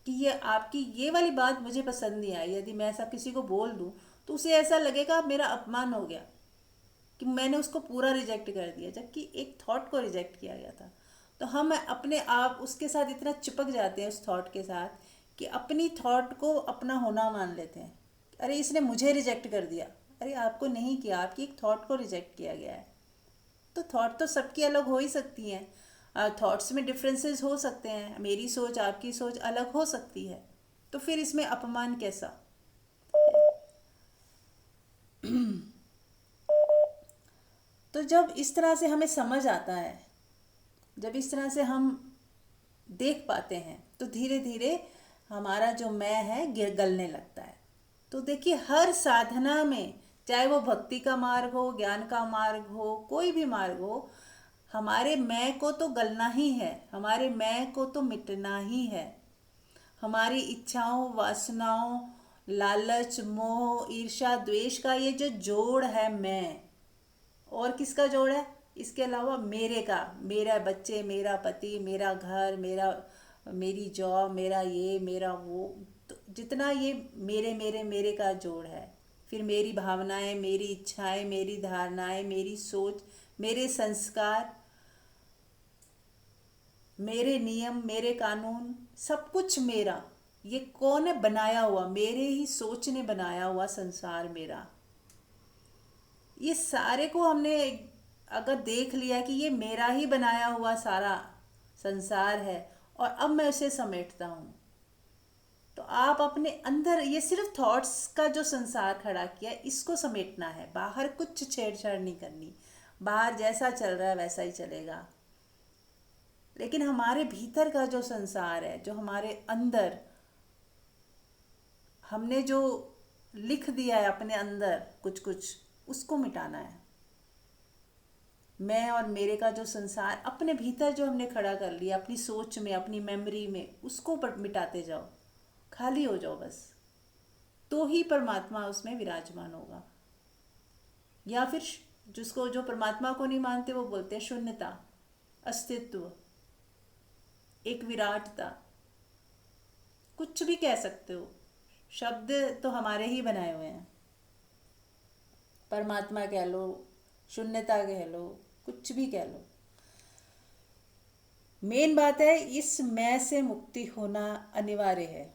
कि ये आपकी ये वाली बात मुझे पसंद नहीं आई। यदि मैं ऐसा किसी को बोल दूं तो उसे ऐसा लगेगा मेरा अपमान हो गया कि मैंने उसको पूरा रिजेक्ट कर दिया, जबकि एक थॉट को रिजेक्ट किया गया था। तो हम अपने आप उसके साथ इतना चिपक जाते हैं उस थॉट के साथ कि अपनी थॉट को अपना होना मान लेते हैं। अरे इसने मुझे रिजेक्ट कर दिया। अरे आपको नहीं किया, आपकी एक थॉट को रिजेक्ट किया गया है। तो थॉट तो सबकी अलग हो ही सकती हैं। थॉट्स में डिफरेंसेस हो सकते हैं, मेरी सोच आपकी सोच अलग हो सकती है। तो फिर इसमें अपमान कैसा। तो जब इस तरह से हमें समझ आता है, जब इस तरह से हम देख पाते हैं, तो धीरे धीरे हमारा जो मैं है गलने लगता है। तो देखिए हर साधना में, चाहे वो भक्ति का मार्ग हो, ज्ञान का मार्ग हो, कोई भी मार्ग हो, हमारे मैं को तो गलना ही है, हमारे मैं को तो मिटना ही है। हमारी इच्छाओं, वासनाओं, लालच, मोह, ईर्ष्या, द्वेष का ये जो जोड़ है मैं, और किसका जोड़ है इसके अलावा, मेरे का, मेरा बच्चे, मेरा पति, मेरा घर, मेरी जॉब, मेरा ये, मेरा वो, तो जितना ये मेरे मेरे मेरे का जोड़ है। फिर मेरी भावनाएं, मेरी इच्छाएं, मेरी धारणाएं, मेरी सोच, मेरे संस्कार, मेरे नियम, मेरे कानून, सब कुछ मेरा। ये कौन है बनाया हुआ, मेरे ही सोच ने बनाया हुआ संसार मेरा। ये सारे को हमने अगर देख लिया कि ये मेरा ही बनाया हुआ सारा संसार है और अब मैं उसे समेटता हूँ, तो आप अपने अंदर ये सिर्फ थॉट्स का जो संसार खड़ा किया इसको समेटना है। बाहर कुछ छेड़छाड़ नहीं करनी, बाहर जैसा चल रहा है वैसा ही चलेगा। लेकिन हमारे भीतर का जो संसार है, जो हमारे अंदर हमने जो लिख दिया है अपने अंदर कुछ कुछ, उसको मिटाना है। मैं और मेरे का जो संसार अपने भीतर जो हमने खड़ा कर लिया अपनी सोच में, अपनी मेमोरी में, उसको मिटाते जाओ, खाली हो जाओ बस। तो ही परमात्मा उसमें विराजमान होगा। या फिर जिसको, जो परमात्मा को नहीं मानते, वो बोलते हैं शून्यता, अस्तित्व, एक विराटता, कुछ भी कह सकते हो। शब्द तो हमारे ही बनाए हुए हैं। परमात्मा कह लो, शून्यता कह लो, कुछ भी कह लो। मेन बात है इस मैं से मुक्ति होना अनिवार्य है।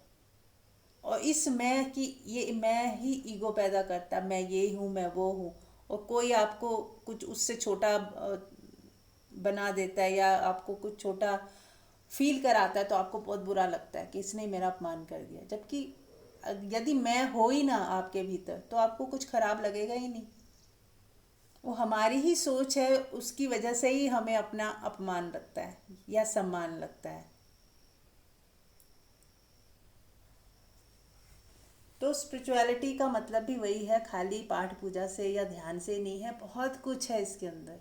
और इस मैं की, ये मैं ही ईगो पैदा करता, मैं ये हूँ, मैं वो हूँ। और कोई आपको कुछ उससे छोटा बना देता है या आपको कुछ छोटा फील कराता है तो आपको बहुत बुरा लगता है कि इसने मेरा अपमान कर दिया। जबकि यदि मैं हो ही ना आपके भीतर तो आपको कुछ खराब लगेगा ही नहीं। वो हमारी ही सोच है, उसकी वजह से ही हमें अपना अपमान लगता है या सम्मान लगता है। तो स्पिरिचुअलिटी का मतलब भी वही है, खाली पाठ पूजा से या ध्यान से नहीं है, बहुत कुछ है इसके अंदर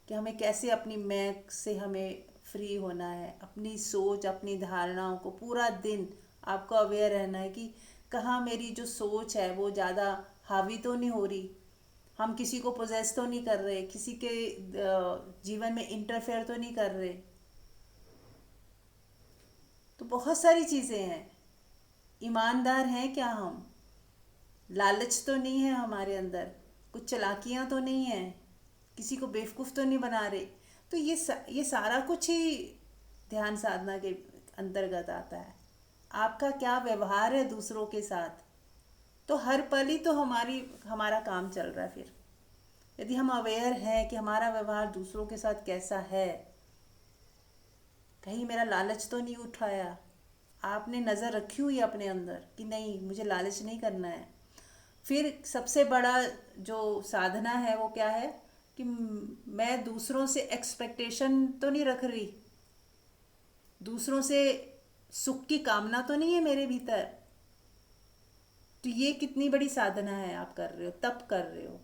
कि हमें कैसे अपनी मैं से हमें फ्री होना है, अपनी सोच अपनी धारणाओं को पूरा दिन आपको अवेयर रहना है कि कहाँ मेरी जो सोच है वो ज़्यादा हावी तो नहीं हो रही, हम किसी को पोजेस तो नहीं कर रहे, किसी के जीवन में इंटरफेयर तो नहीं कर रहे। तो बहुत सारी चीज़ें हैं। ईमानदार हैं क्या हम, लालच तो नहीं है हमारे अंदर, कुछ चालाकियाँ तो नहीं है, किसी को बेवकूफ़ तो नहीं बना रहे। तो ये सारा कुछ ही ध्यान साधना के अंतर्गत आता है। आपका क्या व्यवहार है दूसरों के साथ, तो हर पल ही तो हमारा काम चल रहा है। फिर यदि हम अवेयर हैं कि हमारा व्यवहार दूसरों के साथ कैसा है, कहीं मेरा लालच तो नहीं उठाया, आपने नज़र रखी हुई है अपने अंदर कि नहीं मुझे लालच नहीं करना है। फिर सबसे बड़ा जो साधना है वो क्या है कि मैं दूसरों से एक्सपेक्टेशन तो नहीं रख रही, दूसरों से सुख की कामना तो नहीं है मेरे भीतर। तो ये कितनी बड़ी साधना है, आप कर रहे हो, तप कर रहे हो।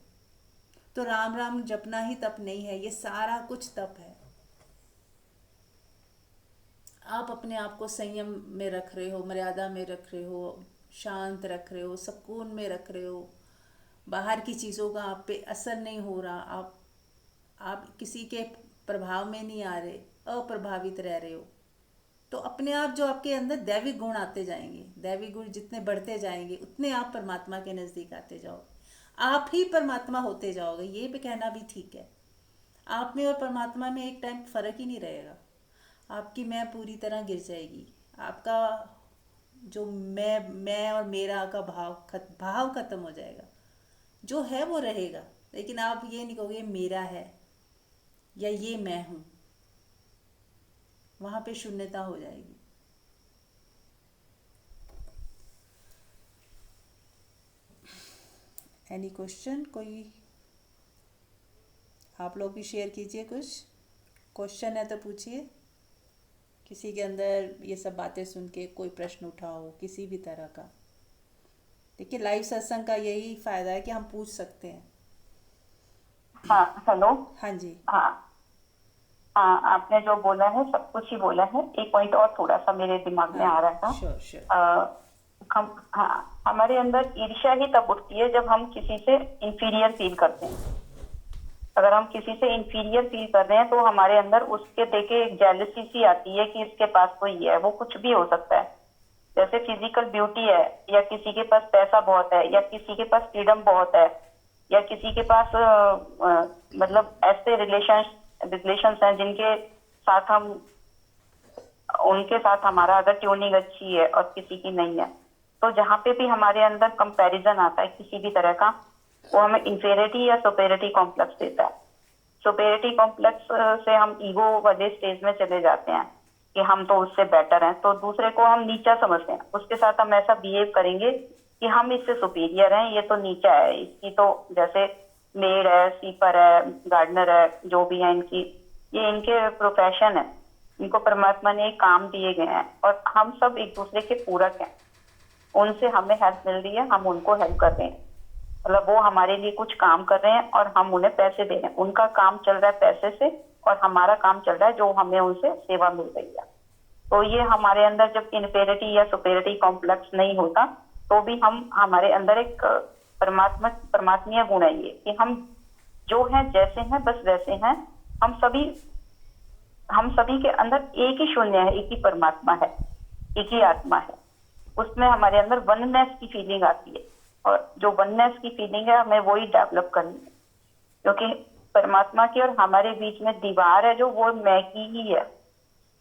तो राम राम जपना ही तप नहीं है, ये सारा कुछ तप है। आप अपने आप को संयम में रख रहे हो, मर्यादा में रख रहे हो, शांत रख रहे हो, सुकून में रख रहे हो, बाहर की चीज़ों का आप पे असर नहीं हो रहा, आप किसी के प्रभाव में नहीं आ रहे, अप्रभावित रह रहे हो। तो अपने आप जो आपके अंदर दैविक गुण आते जाएंगे, दैविक गुण जितने बढ़ते जाएंगे उतने आप परमात्मा के नज़दीक आते जाओगे, आप ही परमात्मा होते जाओगे। ये भी कहना भी ठीक है, आप में और परमात्मा में एक टाइम फ़र्क ही नहीं रहेगा। आपकी मैं पूरी तरह गिर जाएगी, आपका जो मैं और मेरा का भाव खत्म हो जाएगा। जो है वो रहेगा, लेकिन आप ये नहीं कहोगे मेरा है या ये मैं हूँ, वहाँ पे शून्यता हो जाएगी। Any question? कोई आप लोग भी शेयर कीजिए, कुछ क्वेश्चन है तो पूछिए। किसी के अंदर ये सब बातें सुन के कोई प्रश्न उठा हो किसी भी तरह का। देखिए लाइव सत्संग का यही फ़ायदा है कि हम पूछ सकते हैं। हाँ, हेलो। हाँ जी। हाँ हाँ, आपने जो बोला है सब कुछ ही बोला है। एक पॉइंट और थोड़ा सा मेरे दिमाग में हाँ, आ रहा था। Sure sure. हमारे अंदर ईर्ष्या ही तब उठती है जब हम किसी से इंफीरियर फील करते हैं। अगर हम किसी से इंफीरियर फील कर रहे हैं तो हमारे अंदर उसके देखे एक जेलसी सी आती है कि इसके पास तो ये है, वो कुछ भी हो सकता है। जैसे फिजिकल ब्यूटी है, या किसी के पास पैसा बहुत है, या किसी के पास फ्रीडम बहुत है, या किसी के पास मतलब ऐसे रिलेशंस हैं जिनके साथ हम उनके साथ हमारा अगर ट्यूनिंग अच्छी है और किसी की नहीं है, तो जहाँ पे भी हमारे अंदर कंपैरिजन आता है किसी भी तरह का, वो हमें इंफेरिटी या सुपेरिटी कॉम्प्लेक्स देता है। सुपेरिटी कॉम्प्लेक्स से हम ईगो वाले स्टेज में चले जाते हैं कि हम तो उससे बेटर हैं, तो दूसरे को हम नीचा समझते हैं, उसके साथ हम ऐसा बिहेव करेंगे कि हम इससे सुपीरियर हैं, ये तो नीचा है, इसकी तो जैसे मेड है, स्वीपर है, गार्डनर है, जो भी है इनकी, ये इनके प्रोफेशन है, इनको परमात्मा ने काम दिए गए हैं और हम सब एक दूसरे के पूरक हैं। उनसे हमें हेल्प मिल रही है, हम उनको हेल्प कर रहे हैं, मतलब वो हमारे लिए कुछ काम कर रहे हैं और हम उन्हें पैसे दे रहे हैं। उनका काम चल रहा है पैसे से और हमारा काम चल रहा है जो हमें उनसे सेवा मिल रही है। तो ये हमारे अंदर जब इन्फेरिटी या सुपेरिटी कॉम्प्लेक्स नहीं होता तो भी हमारे अंदर एक परमात्मीय गुण है ये, कि हम जो हैं जैसे हैं बस वैसे हैं। हम सभी के अंदर एक ही शून्य है, एक ही परमात्मा है, एक ही आत्मा है। उसमें हमारे अंदर वननेस की फीलिंग आती है, और जो वननेस की फीलिंग है हमें वही डेवलप करनी है, क्योंकि परमात्मा की और हमारे बीच में दीवार है जो वो मैं की ही है,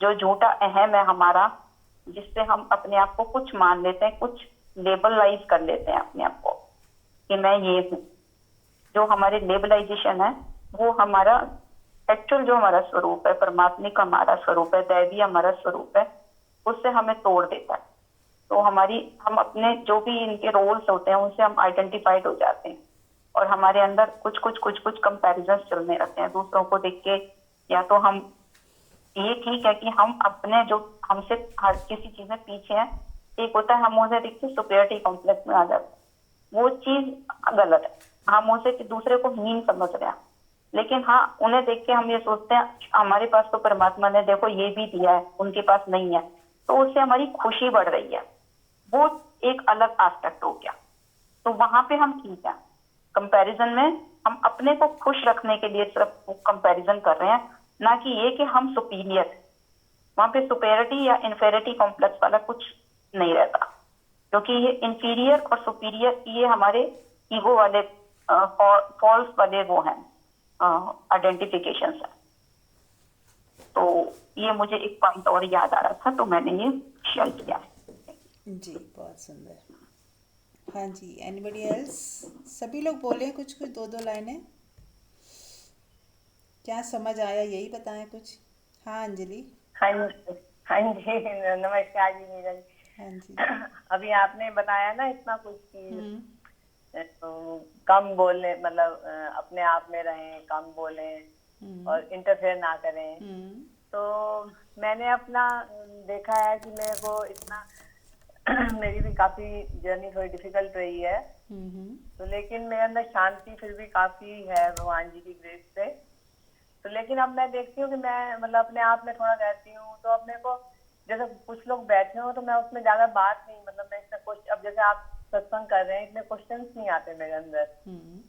जो झूठा अहम है हमारा, जिससे हम अपने आप को कुछ मान लेते हैं, कुछ लेबलाइज कर लेते हैं अपने आप को कि मैं ये हूँ। जो हमारे लेबलाइजेशन है वो हमारा एक्चुअल जो हमारा स्वरूप है, परमात्मिक हमारा स्वरूप है, दैवी हमारा स्वरूप है, उससे हमें तोड़ देता है। तो हम अपने जो भी इनके रोल्स होते हैं उनसे हम आइडेंटिफाइड हो जाते हैं और हमारे अंदर कुछ कुछ कुछ कुछ कंपैरिजन चलने लगते हैं दूसरों को देख के। या तो हम, ये ठीक है कि हम अपने जो हमसे हर किसी चीज में पीछे हैं, एक होता है हम उसे देख के सुपीरियरिटी कॉम्प्लेक्स में आ जाते हैं, वो चीज गलत है। हम उसे दूसरे को हीन समझ रहे हैं, लेकिन हाँ उन्हें देख के हम ये सोचते हैं हमारे पास तो परमात्मा ने देखो ये भी दिया है, उनके पास नहीं है, तो उससे हमारी खुशी बढ़ रही है। वो एक अलग एस्पेक्ट हो गया। तो वहां पे हम ठीक है, कंपैरिजन में हम अपने को खुश रखने के लिए सिर्फ कंपैरिजन कर रहे हैं, ना कि ये कि हम सुपीरियर। वहां पे सुपेरिटी या इन्फेरिटी कॉम्प्लेक्स वाला कुछ नहीं रहता, क्योंकि ये इंफीरियर और सुपीरियर ये हमारे ईगो वाले फॉल्स वाले वो हैं आइडेंटिफिकेशन है। तो ये मुझे एक पॉइंट और याद आ रहा था, तो मैंने ये शेयर किया है। जी, बहुत सुंदर। हाँ जी, एनीबडी एल्स? सभी लोग बोलें कुछ कुछ, दो दो लाइनें। क्या समझ आया यही बताएं कुछ। हाँ अंजलि। हाँ हाँ जी, नमस्कार जी नीरज। हाँ जी। अभी आपने बताया ना इतना कुछ कि हम्म। कम बोले, मतलब अपने आप में रहें, कम बोलें हम्म। और इंटरफेयर ना करें। हम्म। तो मैंने अपना देखा है कि मेरे को इतना मेरी भी काफी जर्नी थोड़ी डिफिकल्ट रही है, हम्म। तो लेकिन मेरे अंदर शांति फिर भी काफी है भगवान जी की ग्रेस से। तो लेकिन अब मैं देखती हूँ कि मैं मतलब अपने आप में थोड़ा रहती हूँ, तो अब मेरे को जैसे कुछ लोग बैठे हो तो मैं उसमें ज्यादा बात नहीं, मतलब मैं इतना कुछ, अब जैसे आप सत्संग कर रहे हैं इतने क्वेश्चंस नहीं आते मेरे अंदर। हम्म।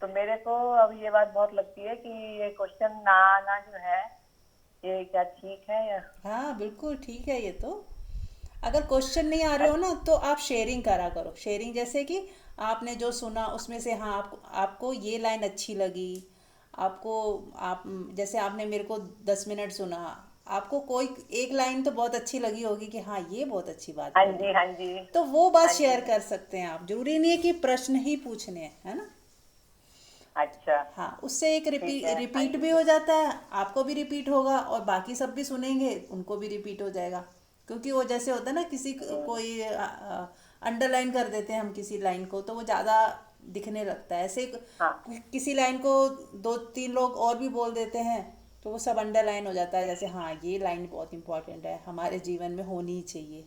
तो मेरे को अब ये बात बहुत लगती है कि ये क्वेश्चन ना आना जो है, ये क्या ठीक है या? हाँ बिल्कुल ठीक है ये तो। अगर क्वेश्चन नहीं आ रहे हो ना तो आप शेयरिंग करा करो। शेयरिंग जैसे कि आपने जो सुना उसमें से, हाँ आपको ये लाइन अच्छी लगी, आपको, आप जैसे आपने मेरे को 10 मिनट सुना, आपको कोई एक लाइन तो बहुत अच्छी लगी होगी कि हाँ ये बहुत अच्छी बात हाँ बोली, जी, हाँ जी, तो वो बात हाँ जी। शेयर कर सकते हैं आप। जरूरी नहीं है कि प्रश्न ही पूछने हैं, है ना। अच्छा, हाँ, उससे एक ठीक है। हाँ रिपीट भी जी, हो जाता है, आपको भी रिपीट होगा और बाकी सब भी सुनेंगे उनको भी रिपीट हो जाएगा। क्योंकि वो जैसे होता है ना, किसी कोई अंडरलाइन कर देते हैं हम किसी लाइन को तो वो ज़्यादा दिखने लगता है। ऐसे हाँ किसी लाइन को दो तीन लोग और भी बोल देते हैं तो वो सब अंडरलाइन हो जाता है, जैसे हाँ ये लाइन बहुत इंपॉर्टेंट है, हमारे जीवन में होनी ही चाहिए।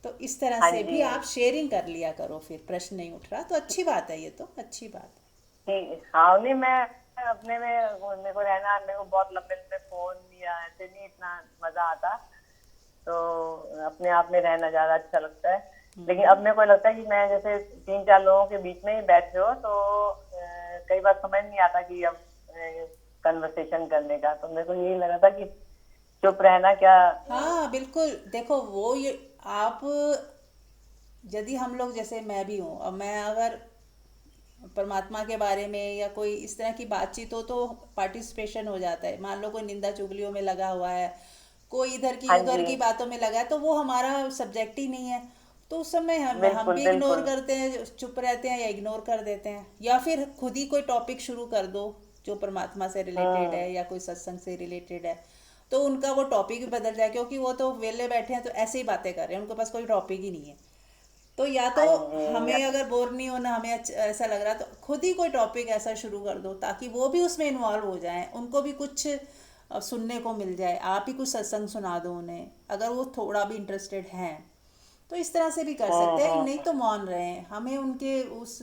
तो इस तरह हाँ से भी जी, हाँ आप शेयरिंग कर लिया करो, फिर प्रश्न नहीं उठ रहा तो अच्छी बात है, ये तो अच्छी बात ठीक। हाँ नहीं, मैं अपने में मेरे को रहना, मेरे को बहुत लंबे लंबे फोन या ऐसे नहीं इतना मजा आता, तो अपने आप में रहना ज्यादा अच्छा लगता है। लेकिन अब मेरे को लगता है कि मैं जैसे तीन चार लोगों के बीच में ही बैठे हो तो कई बार समझ नहीं आता कि अब कन्वर्सेशन करने का, तो मेरे को यही लगा था कि चुप रहना क्या। है। हाँ बिल्कुल, देखो वो ये आप, यदि हम लोग जैसे मैं भी हूँ, अब मैं अगर परमात्मा के बारे में या कोई इस तरह की बातचीत हो तो पार्टिसिपेशन हो जाता है। मान लो कोई निंदा चुगलियों में लगा हुआ है, कोई इधर की हाँ उधर जी, की बातों में लगा है, तो वो हमारा सब्जेक्ट ही नहीं है। तो उस समय हम बिल्कुल भी इग्नोर बिल्कुल। करते हैं, चुप रहते हैं या इग्नोर कर देते हैं, या फिर खुद ही कोई टॉपिक शुरू कर दो जो परमात्मा से रिलेटेड हम्म। है या कोई सत्संग से रिलेटेड है, तो उनका वो टॉपिक भी बदल जाए, क्योंकि वो तो वेले बैठे हैं तो ऐसे ही बातें कर रहे हैं, उनके पास कोई टॉपिक ही नहीं है। तो या तो हाँ जी, हमें अगर बोर नहीं होना, हमें ऐसा लग रहा तो खुद ही कोई टॉपिक ऐसा शुरू कर दो ताकि वो भी उसमें इन्वॉल्व हो जाएं, उनको भी कुछ सुनने को मिल जाए। आप ही कुछ सत्संग सुना दो उन्हें अगर वो थोड़ा भी इंटरेस्टेड हैं। तो इस तरह से भी कर सकते हैं, नहीं हम्म। तो मौन रहे हैं। हमें उनके उस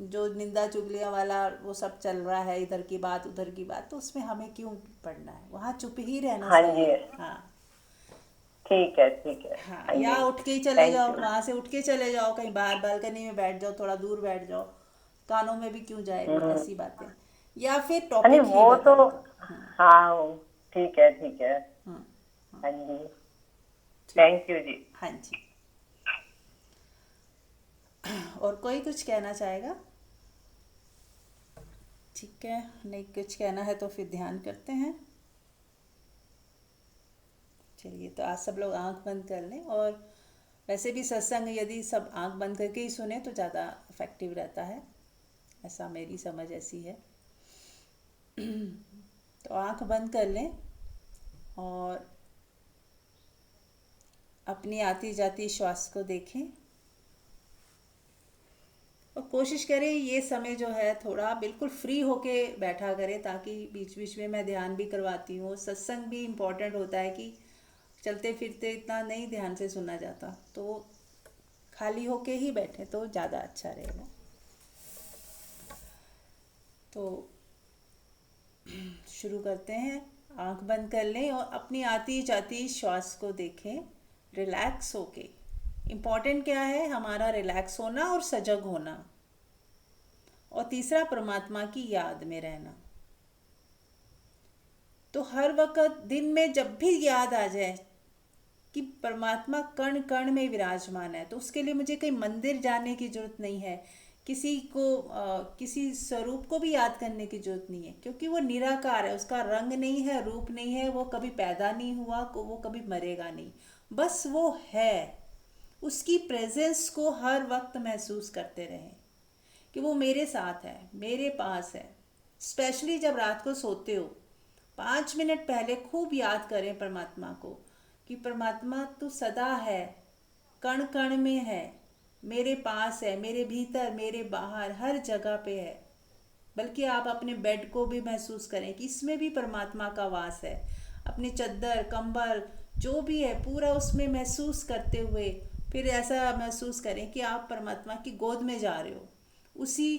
जो निंदा चुगलियाँ वाला वो सब चल रहा है, इधर की बात उधर की बात, तो उसमें हमें क्यों पढ़ना है, वहाँ चुप ही रहना हाँ सही जी, है। हाँ। ठीक है, ठीक है। हाँ, हाँ या जी, उठ के ही चले थैंक जाओ, यू। वहां से उठ के चले जाओ कहीं बाहर बालकनी में बैठ जाओ, थोड़ा दूर बैठ जाओ, कानों में भी क्यों जाए वो हम्म। ऐसी बातें। या फिर नहीं टॉपिक ही वो तो, बदल दो। हम्म। हाँ ठीक है, ठीक है। हम्म। हाँ जी, ठीक। थैंक यू जी। हाँ जी। और कोई कुछ कहना चाहेगा? ठीक है, नहीं कुछ कहना है तो फिर ध्यान करते हैं। चलिए, तो आज सब लोग आंख बंद कर लें। और वैसे भी सत्संग यदि सब आंख बंद करके ही सुने तो ज़्यादा इफेक्टिव रहता है, ऐसा मेरी समझ ऐसी है। तो आंख बंद कर लें और अपनी आती जाती श्वास को देखें। और कोशिश करें ये समय जो है थोड़ा बिल्कुल फ्री होके बैठा करें, ताकि बीच बीच में मैं ध्यान भी करवाती हूँ। सत्संग भी इम्पोर्टेंट होता है कि चलते फिरते इतना नहीं ध्यान से सुना जाता, तो खाली होके ही बैठे तो ज़्यादा अच्छा रहेगा। तो शुरू करते हैं। आंख बंद कर लें और अपनी आती जाती श्वास को देखें रिलैक्स होके। इम्पोर्टेंट क्या है? हमारा रिलैक्स होना और सजग होना। और तीसरा, परमात्मा की याद में रहना। तो हर वक्त दिन में जब भी याद आ जाए कि परमात्मा कण कण में विराजमान है, तो उसके लिए मुझे कहीं मंदिर जाने की जरूरत नहीं है, किसी को किसी स्वरूप को भी याद करने की जरूरत नहीं है, क्योंकि वो निराकार है। उसका रंग नहीं है, रूप नहीं है, वो कभी पैदा नहीं हुआ, वो कभी मरेगा नहीं, बस वो है। उसकी प्रेजेंस को हर वक्त महसूस करते रहें कि वो मेरे साथ है, मेरे पास है। स्पेशली जब रात को सोते हो, 5 मिनट पहले खूब याद करें परमात्मा को कि परमात्मा तू सदा है, कण कण में है, मेरे पास है, मेरे भीतर, मेरे बाहर, हर जगह पे है। बल्कि आप अपने बेड को भी महसूस करें कि इसमें भी परमात्मा का वास है। अपनी चद्दर, कंबल, जो भी है पूरा उसमें महसूस करते हुए फिर ऐसा महसूस करें कि आप परमात्मा की गोद में जा रहे हो। उसी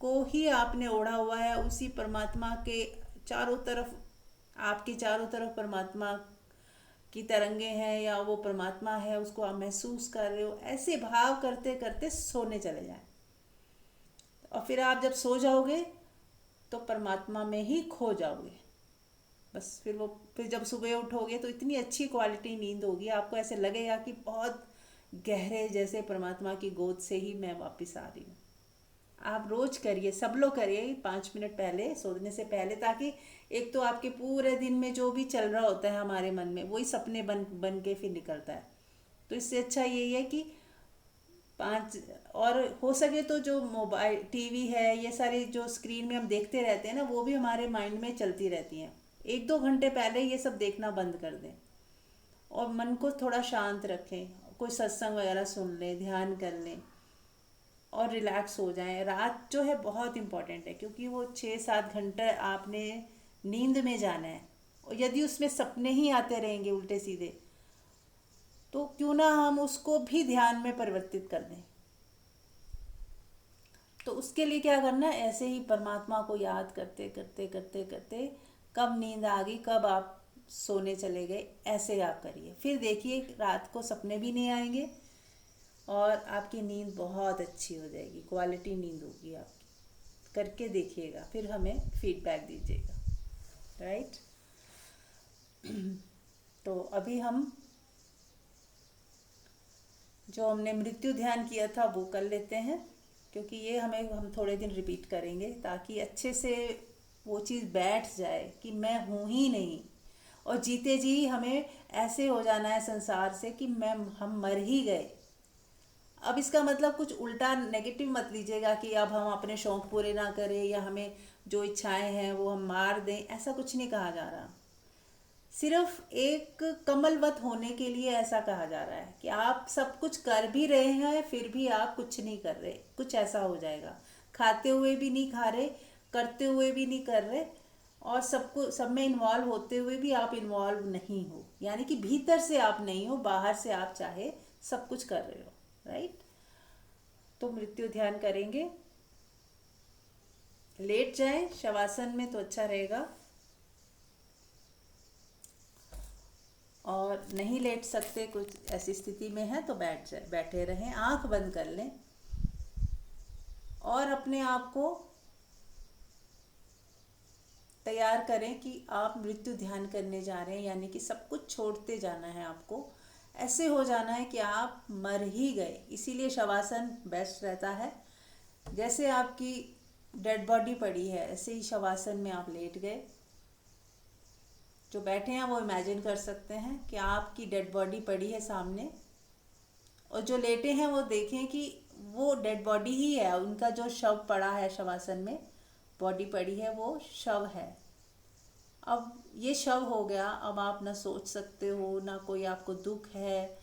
को ही आपने ओढ़ा हुआ है, उसी परमात्मा के चारों तरफ, आपके चारों तरफ परमात्मा की तरंगे हैं, या वो परमात्मा है, उसको आप महसूस कर रहे हो। ऐसे भाव करते करते सोने चले जाएं। और फिर आप जब सो जाओगे तो परमात्मा में ही खो जाओगे। बस फिर जब सुबह उठोगे तो इतनी अच्छी क्वालिटी नींद होगी, आपको ऐसे लगेगा कि बहुत गहरे, जैसे परमात्मा की गोद से ही मैं वापस आ रही हूँ। आप रोज करिए, सब लोग करिए 5 मिनट पहले, सोने से पहले, ताकि एक तो आपके पूरे दिन में जो भी चल रहा होता है हमारे मन में, वही सपने बन बन के फिर निकलता है। तो इससे अच्छा यही है कि 5, और हो सके तो जो मोबाइल, टीवी है, ये सारी जो स्क्रीन में हम देखते रहते हैं ना, वो भी हमारे माइंड में चलती रहती हैं। 1-2 घंटे पहले ये सब देखना बंद कर दें और मन को थोड़ा शांत रखें। कोई सत्संग वगैरह सुन लें, ध्यान कर लें और रिलैक्स हो जाएं। रात जो है बहुत इम्पॉर्टेंट है, क्योंकि वो 6-7 घंटे आपने नींद में जाना है। और यदि उसमें सपने ही आते रहेंगे उल्टे सीधे, तो क्यों ना हम उसको भी ध्यान में परिवर्तित कर दें। तो उसके लिए क्या करना है? ऐसे ही परमात्मा को याद करते करते करते करते कब नींद आ गई, कब आप सोने चले गए, ऐसे आप करिए। फिर देखिए रात को सपने भी नहीं आएंगे और आपकी नींद बहुत अच्छी हो जाएगी, क्वालिटी नींद होगी आपकी। करके देखिएगा, फिर हमें फीडबैक दीजिएगा। राइट। तो अभी हम जो हमने मृत्यु ध्यान किया था वो कर लेते हैं, क्योंकि ये हम थोड़े दिन रिपीट करेंगे, ताकि अच्छे से वो चीज़ बैठ जाए कि मैं हूँ ही नहीं। और जीते जी हमें ऐसे हो जाना है संसार से कि हम मर ही गए। अब इसका मतलब कुछ उल्टा नेगेटिव मत लीजिएगा कि अब हम अपने शौक़ पूरे ना करें या हमें जो इच्छाएं हैं वो हम मार दें, ऐसा कुछ नहीं कहा जा रहा। सिर्फ एक कमलवत होने के लिए ऐसा कहा जा रहा है कि आप सब कुछ कर भी रहे हैं फिर भी आप कुछ नहीं कर रहे, कुछ ऐसा हो जाएगा। खाते हुए भी नहीं खा रहे, करते हुए भी नहीं कर रहे, और सब में इन्वॉल्व होते हुए भी आप इन्वॉल्व नहीं हो। यानी कि भीतर से आप नहीं हो, बाहर से आप चाहे सब कुछ कर रहे हो। राइट। तो मृत्यु ध्यान करेंगे। लेट जाएं शवासन में तो अच्छा रहेगा, और नहीं लेट सकते, कुछ ऐसी स्थिति में है तो बैठे रहें, आंख बंद कर लें और अपने आप को तैयार करें कि आप मृत्यु ध्यान करने जा रहे हैं। यानी कि सब कुछ छोड़ते जाना है आपको, ऐसे हो जाना है कि आप मर ही गए। इसीलिए शवासन बेस्ट रहता है। जैसे आपकी डेड बॉडी पड़ी है, ऐसे ही शवासन में आप लेट गए। जो बैठे हैं वो इमेजिन कर सकते हैं कि आपकी डेड बॉडी पड़ी है सामने, और जो लेटे हैं वो देखें कि वो डेड बॉडी ही है, उनका जो शव पड़ा है शवासन में, बॉडी पड़ी है, वो शव है। अब ये शव हो गया, अब आप ना सोच सकते हो, ना कोई आपको दुख है,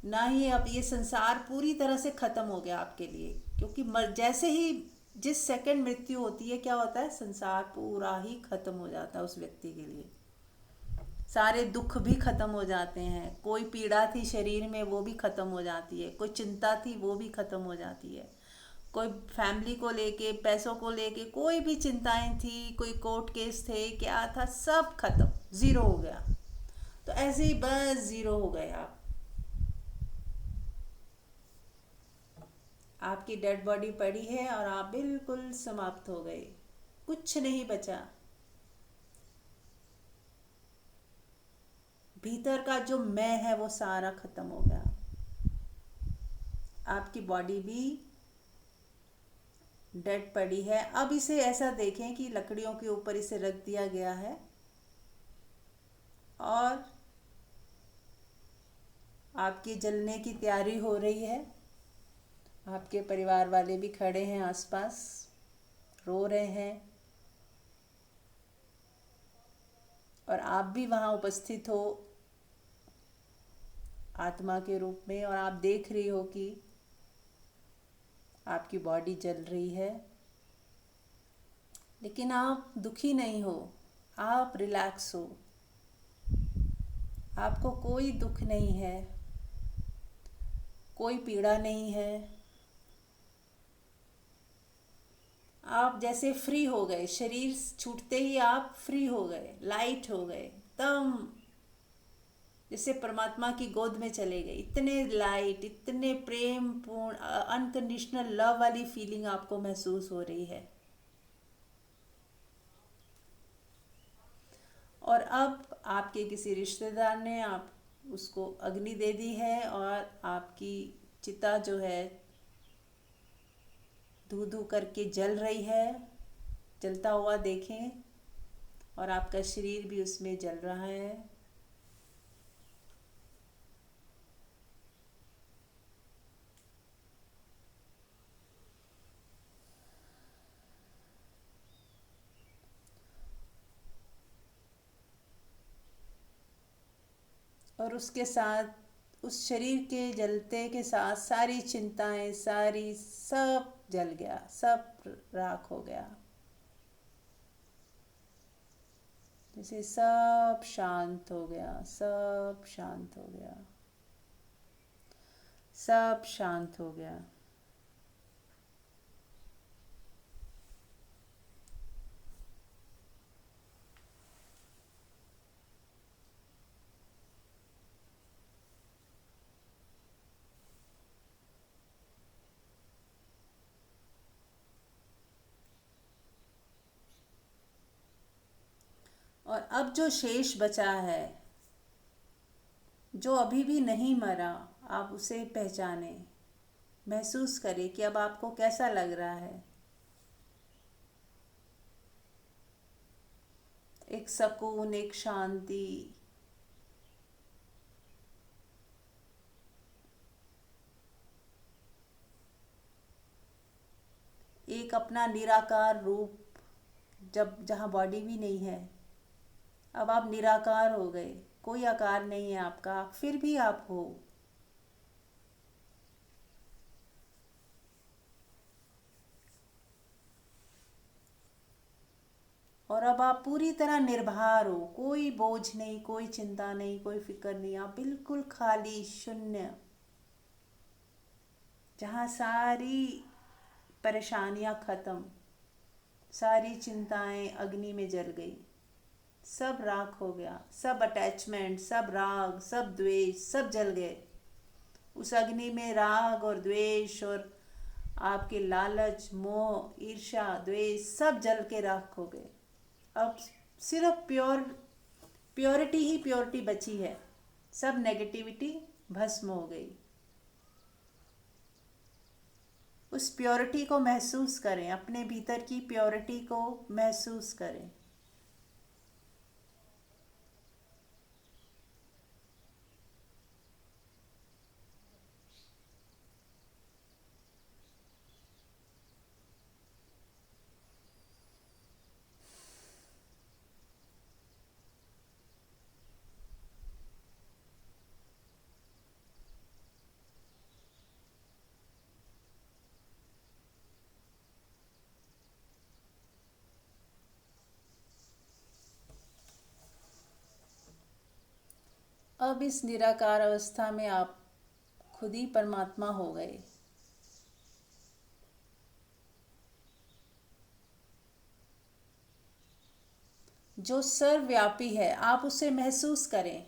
ना ही अब ये संसार पूरी तरह से खत्म हो गया आपके लिए, क्योंकि जैसे ही जिस सेकंड मृत्यु होती है क्या होता है, संसार पूरा ही खत्म हो जाता है उस व्यक्ति के लिए। सारे दुख भी खत्म हो जाते हैं, कोई पीड़ा थी शरीर में वो भी खत्म हो जाती है, कोई चिंता थी वो भी खत्म हो जाती है, कोई फैमिली को लेके, पैसों को लेके कोई भी चिंताएं थी, कोई कोर्ट केस थे, क्या था, सब खत्म, ज़ीरो हो गया। तो ऐसे ही बस ज़ीरो हो गए आप। आपकी डेड बॉडी पड़ी है और आप बिल्कुल समाप्त हो गए, कुछ नहीं बचा। भीतर का जो मैं है वो सारा खत्म हो गया। आपकी बॉडी भी डेड पड़ी है। अब इसे ऐसा देखें कि लकड़ियों के ऊपर इसे रख दिया गया है और आपकी जलने की तैयारी हो रही है। आपके परिवार वाले भी खड़े हैं आसपास, रो रहे हैं, और आप भी वहाँ उपस्थित हो आत्मा के रूप में, और आप देख रही हो कि आपकी बॉडी जल रही है। लेकिन आप दुखी नहीं हो, आप रिलैक्स हो, आपको कोई दुख नहीं है, कोई पीड़ा नहीं है। आप जैसे फ्री हो गए, शरीर छूटते ही आप फ्री हो गए, लाइट हो गए, एकदम जैसे परमात्मा की गोद में चले गए। इतने लाइट, इतने प्रेम पूर्ण, अनकंडीशनल लव वाली फीलिंग आपको महसूस हो रही है। और अब आपके किसी रिश्तेदार ने आप उसको अग्नि दे दी है, और आपकी चिता जो है धू धू करके जल रही है, जलता हुआ देखें, और आपका शरीर भी उसमें जल रहा है। और उसके साथ, उस शरीर के जलते के साथ सारी चिंताएं, सारी सब जल गया, सब राख हो गया। जैसे सब शांत हो गया, सब शांत हो गया, सब शांत हो गया। और अब जो शेष बचा है, जो अभी भी नहीं मरा, आप उसे पहचाने, महसूस करें कि अब आपको कैसा लग रहा है। एक सुकून, एक शांति, एक अपना निराकार रूप, जब जहाँ बॉडी भी नहीं है, अब आप निराकार हो गए, कोई आकार नहीं है आपका, फिर भी आप हो। और अब आप पूरी तरह निर्भर हो, कोई बोझ नहीं, कोई चिंता नहीं, कोई फिक्र नहीं, आप बिल्कुल खाली, शून्य, जहाँ सारी परेशानियाँ खत्म, सारी चिंताएं अग्नि में जल गई, सब राख हो गया, सब अटैचमेंट, सब राग, सब द्वेष, सब जल गए। उस अग्नि में राग और द्वेष और आपके लालच, मोह, ईर्ष्या, द्वेष सब जल के राख हो गए। अब सिर्फ प्योरिटी ही प्योरिटी बची है, सब नेगेटिविटी भस्म हो गई। उस प्योरिटी को महसूस करें, अपने भीतर की प्योरिटी को महसूस करें। अब इस निराकार अवस्था में आप खुद ही परमात्मा हो गए। जो सर्वव्यापी है, आप उसे महसूस करें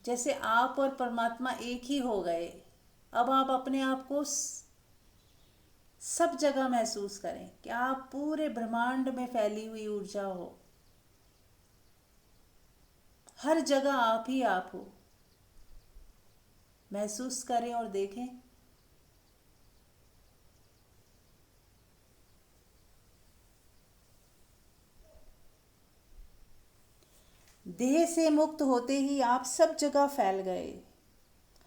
जैसे आप और परमात्मा एक ही हो गए। अब आप अपने आप को सब जगह महसूस करें कि आप पूरे ब्रह्मांड में फैली हुई ऊर्जा हो। हर जगह आप ही आप हो। महसूस करें और देखें। देह से मुक्त होते ही आप सब जगह फैल गए,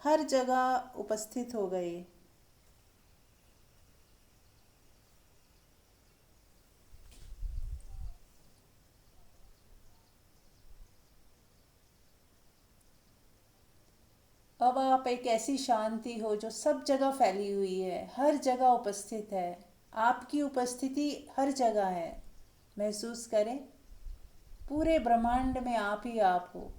हर जगह उपस्थित हो गए। अब आप एक ऐसी शांति हो जो सब जगह फैली हुई है, हर जगह उपस्थित है। आपकी उपस्थिति हर जगह है। महसूस करें, पूरे ब्रह्मांड में आप ही आप हो।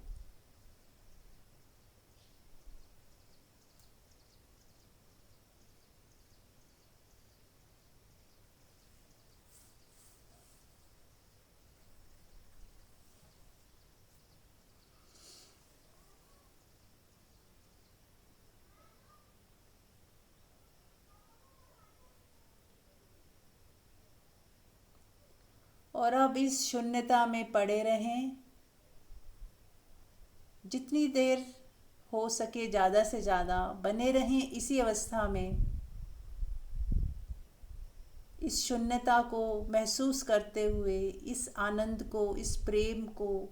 और अब इस शून्यता में पड़े रहें, जितनी देर हो सके ज़्यादा से ज़्यादा बने रहें इसी अवस्था में। इस शून्यता को महसूस करते हुए, इस आनंद को, इस प्रेम को,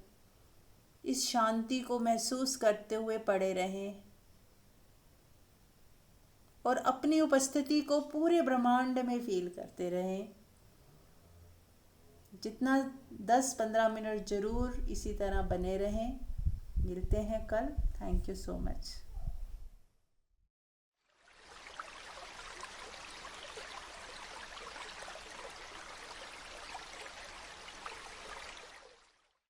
इस शांति को महसूस करते हुए पड़े रहें और अपनी उपस्थिति को पूरे ब्रह्मांड में फील करते रहें। जितना 10-15 मिनट ज़रूर इसी तरह बने रहें। मिलते हैं कल। Thank you so much.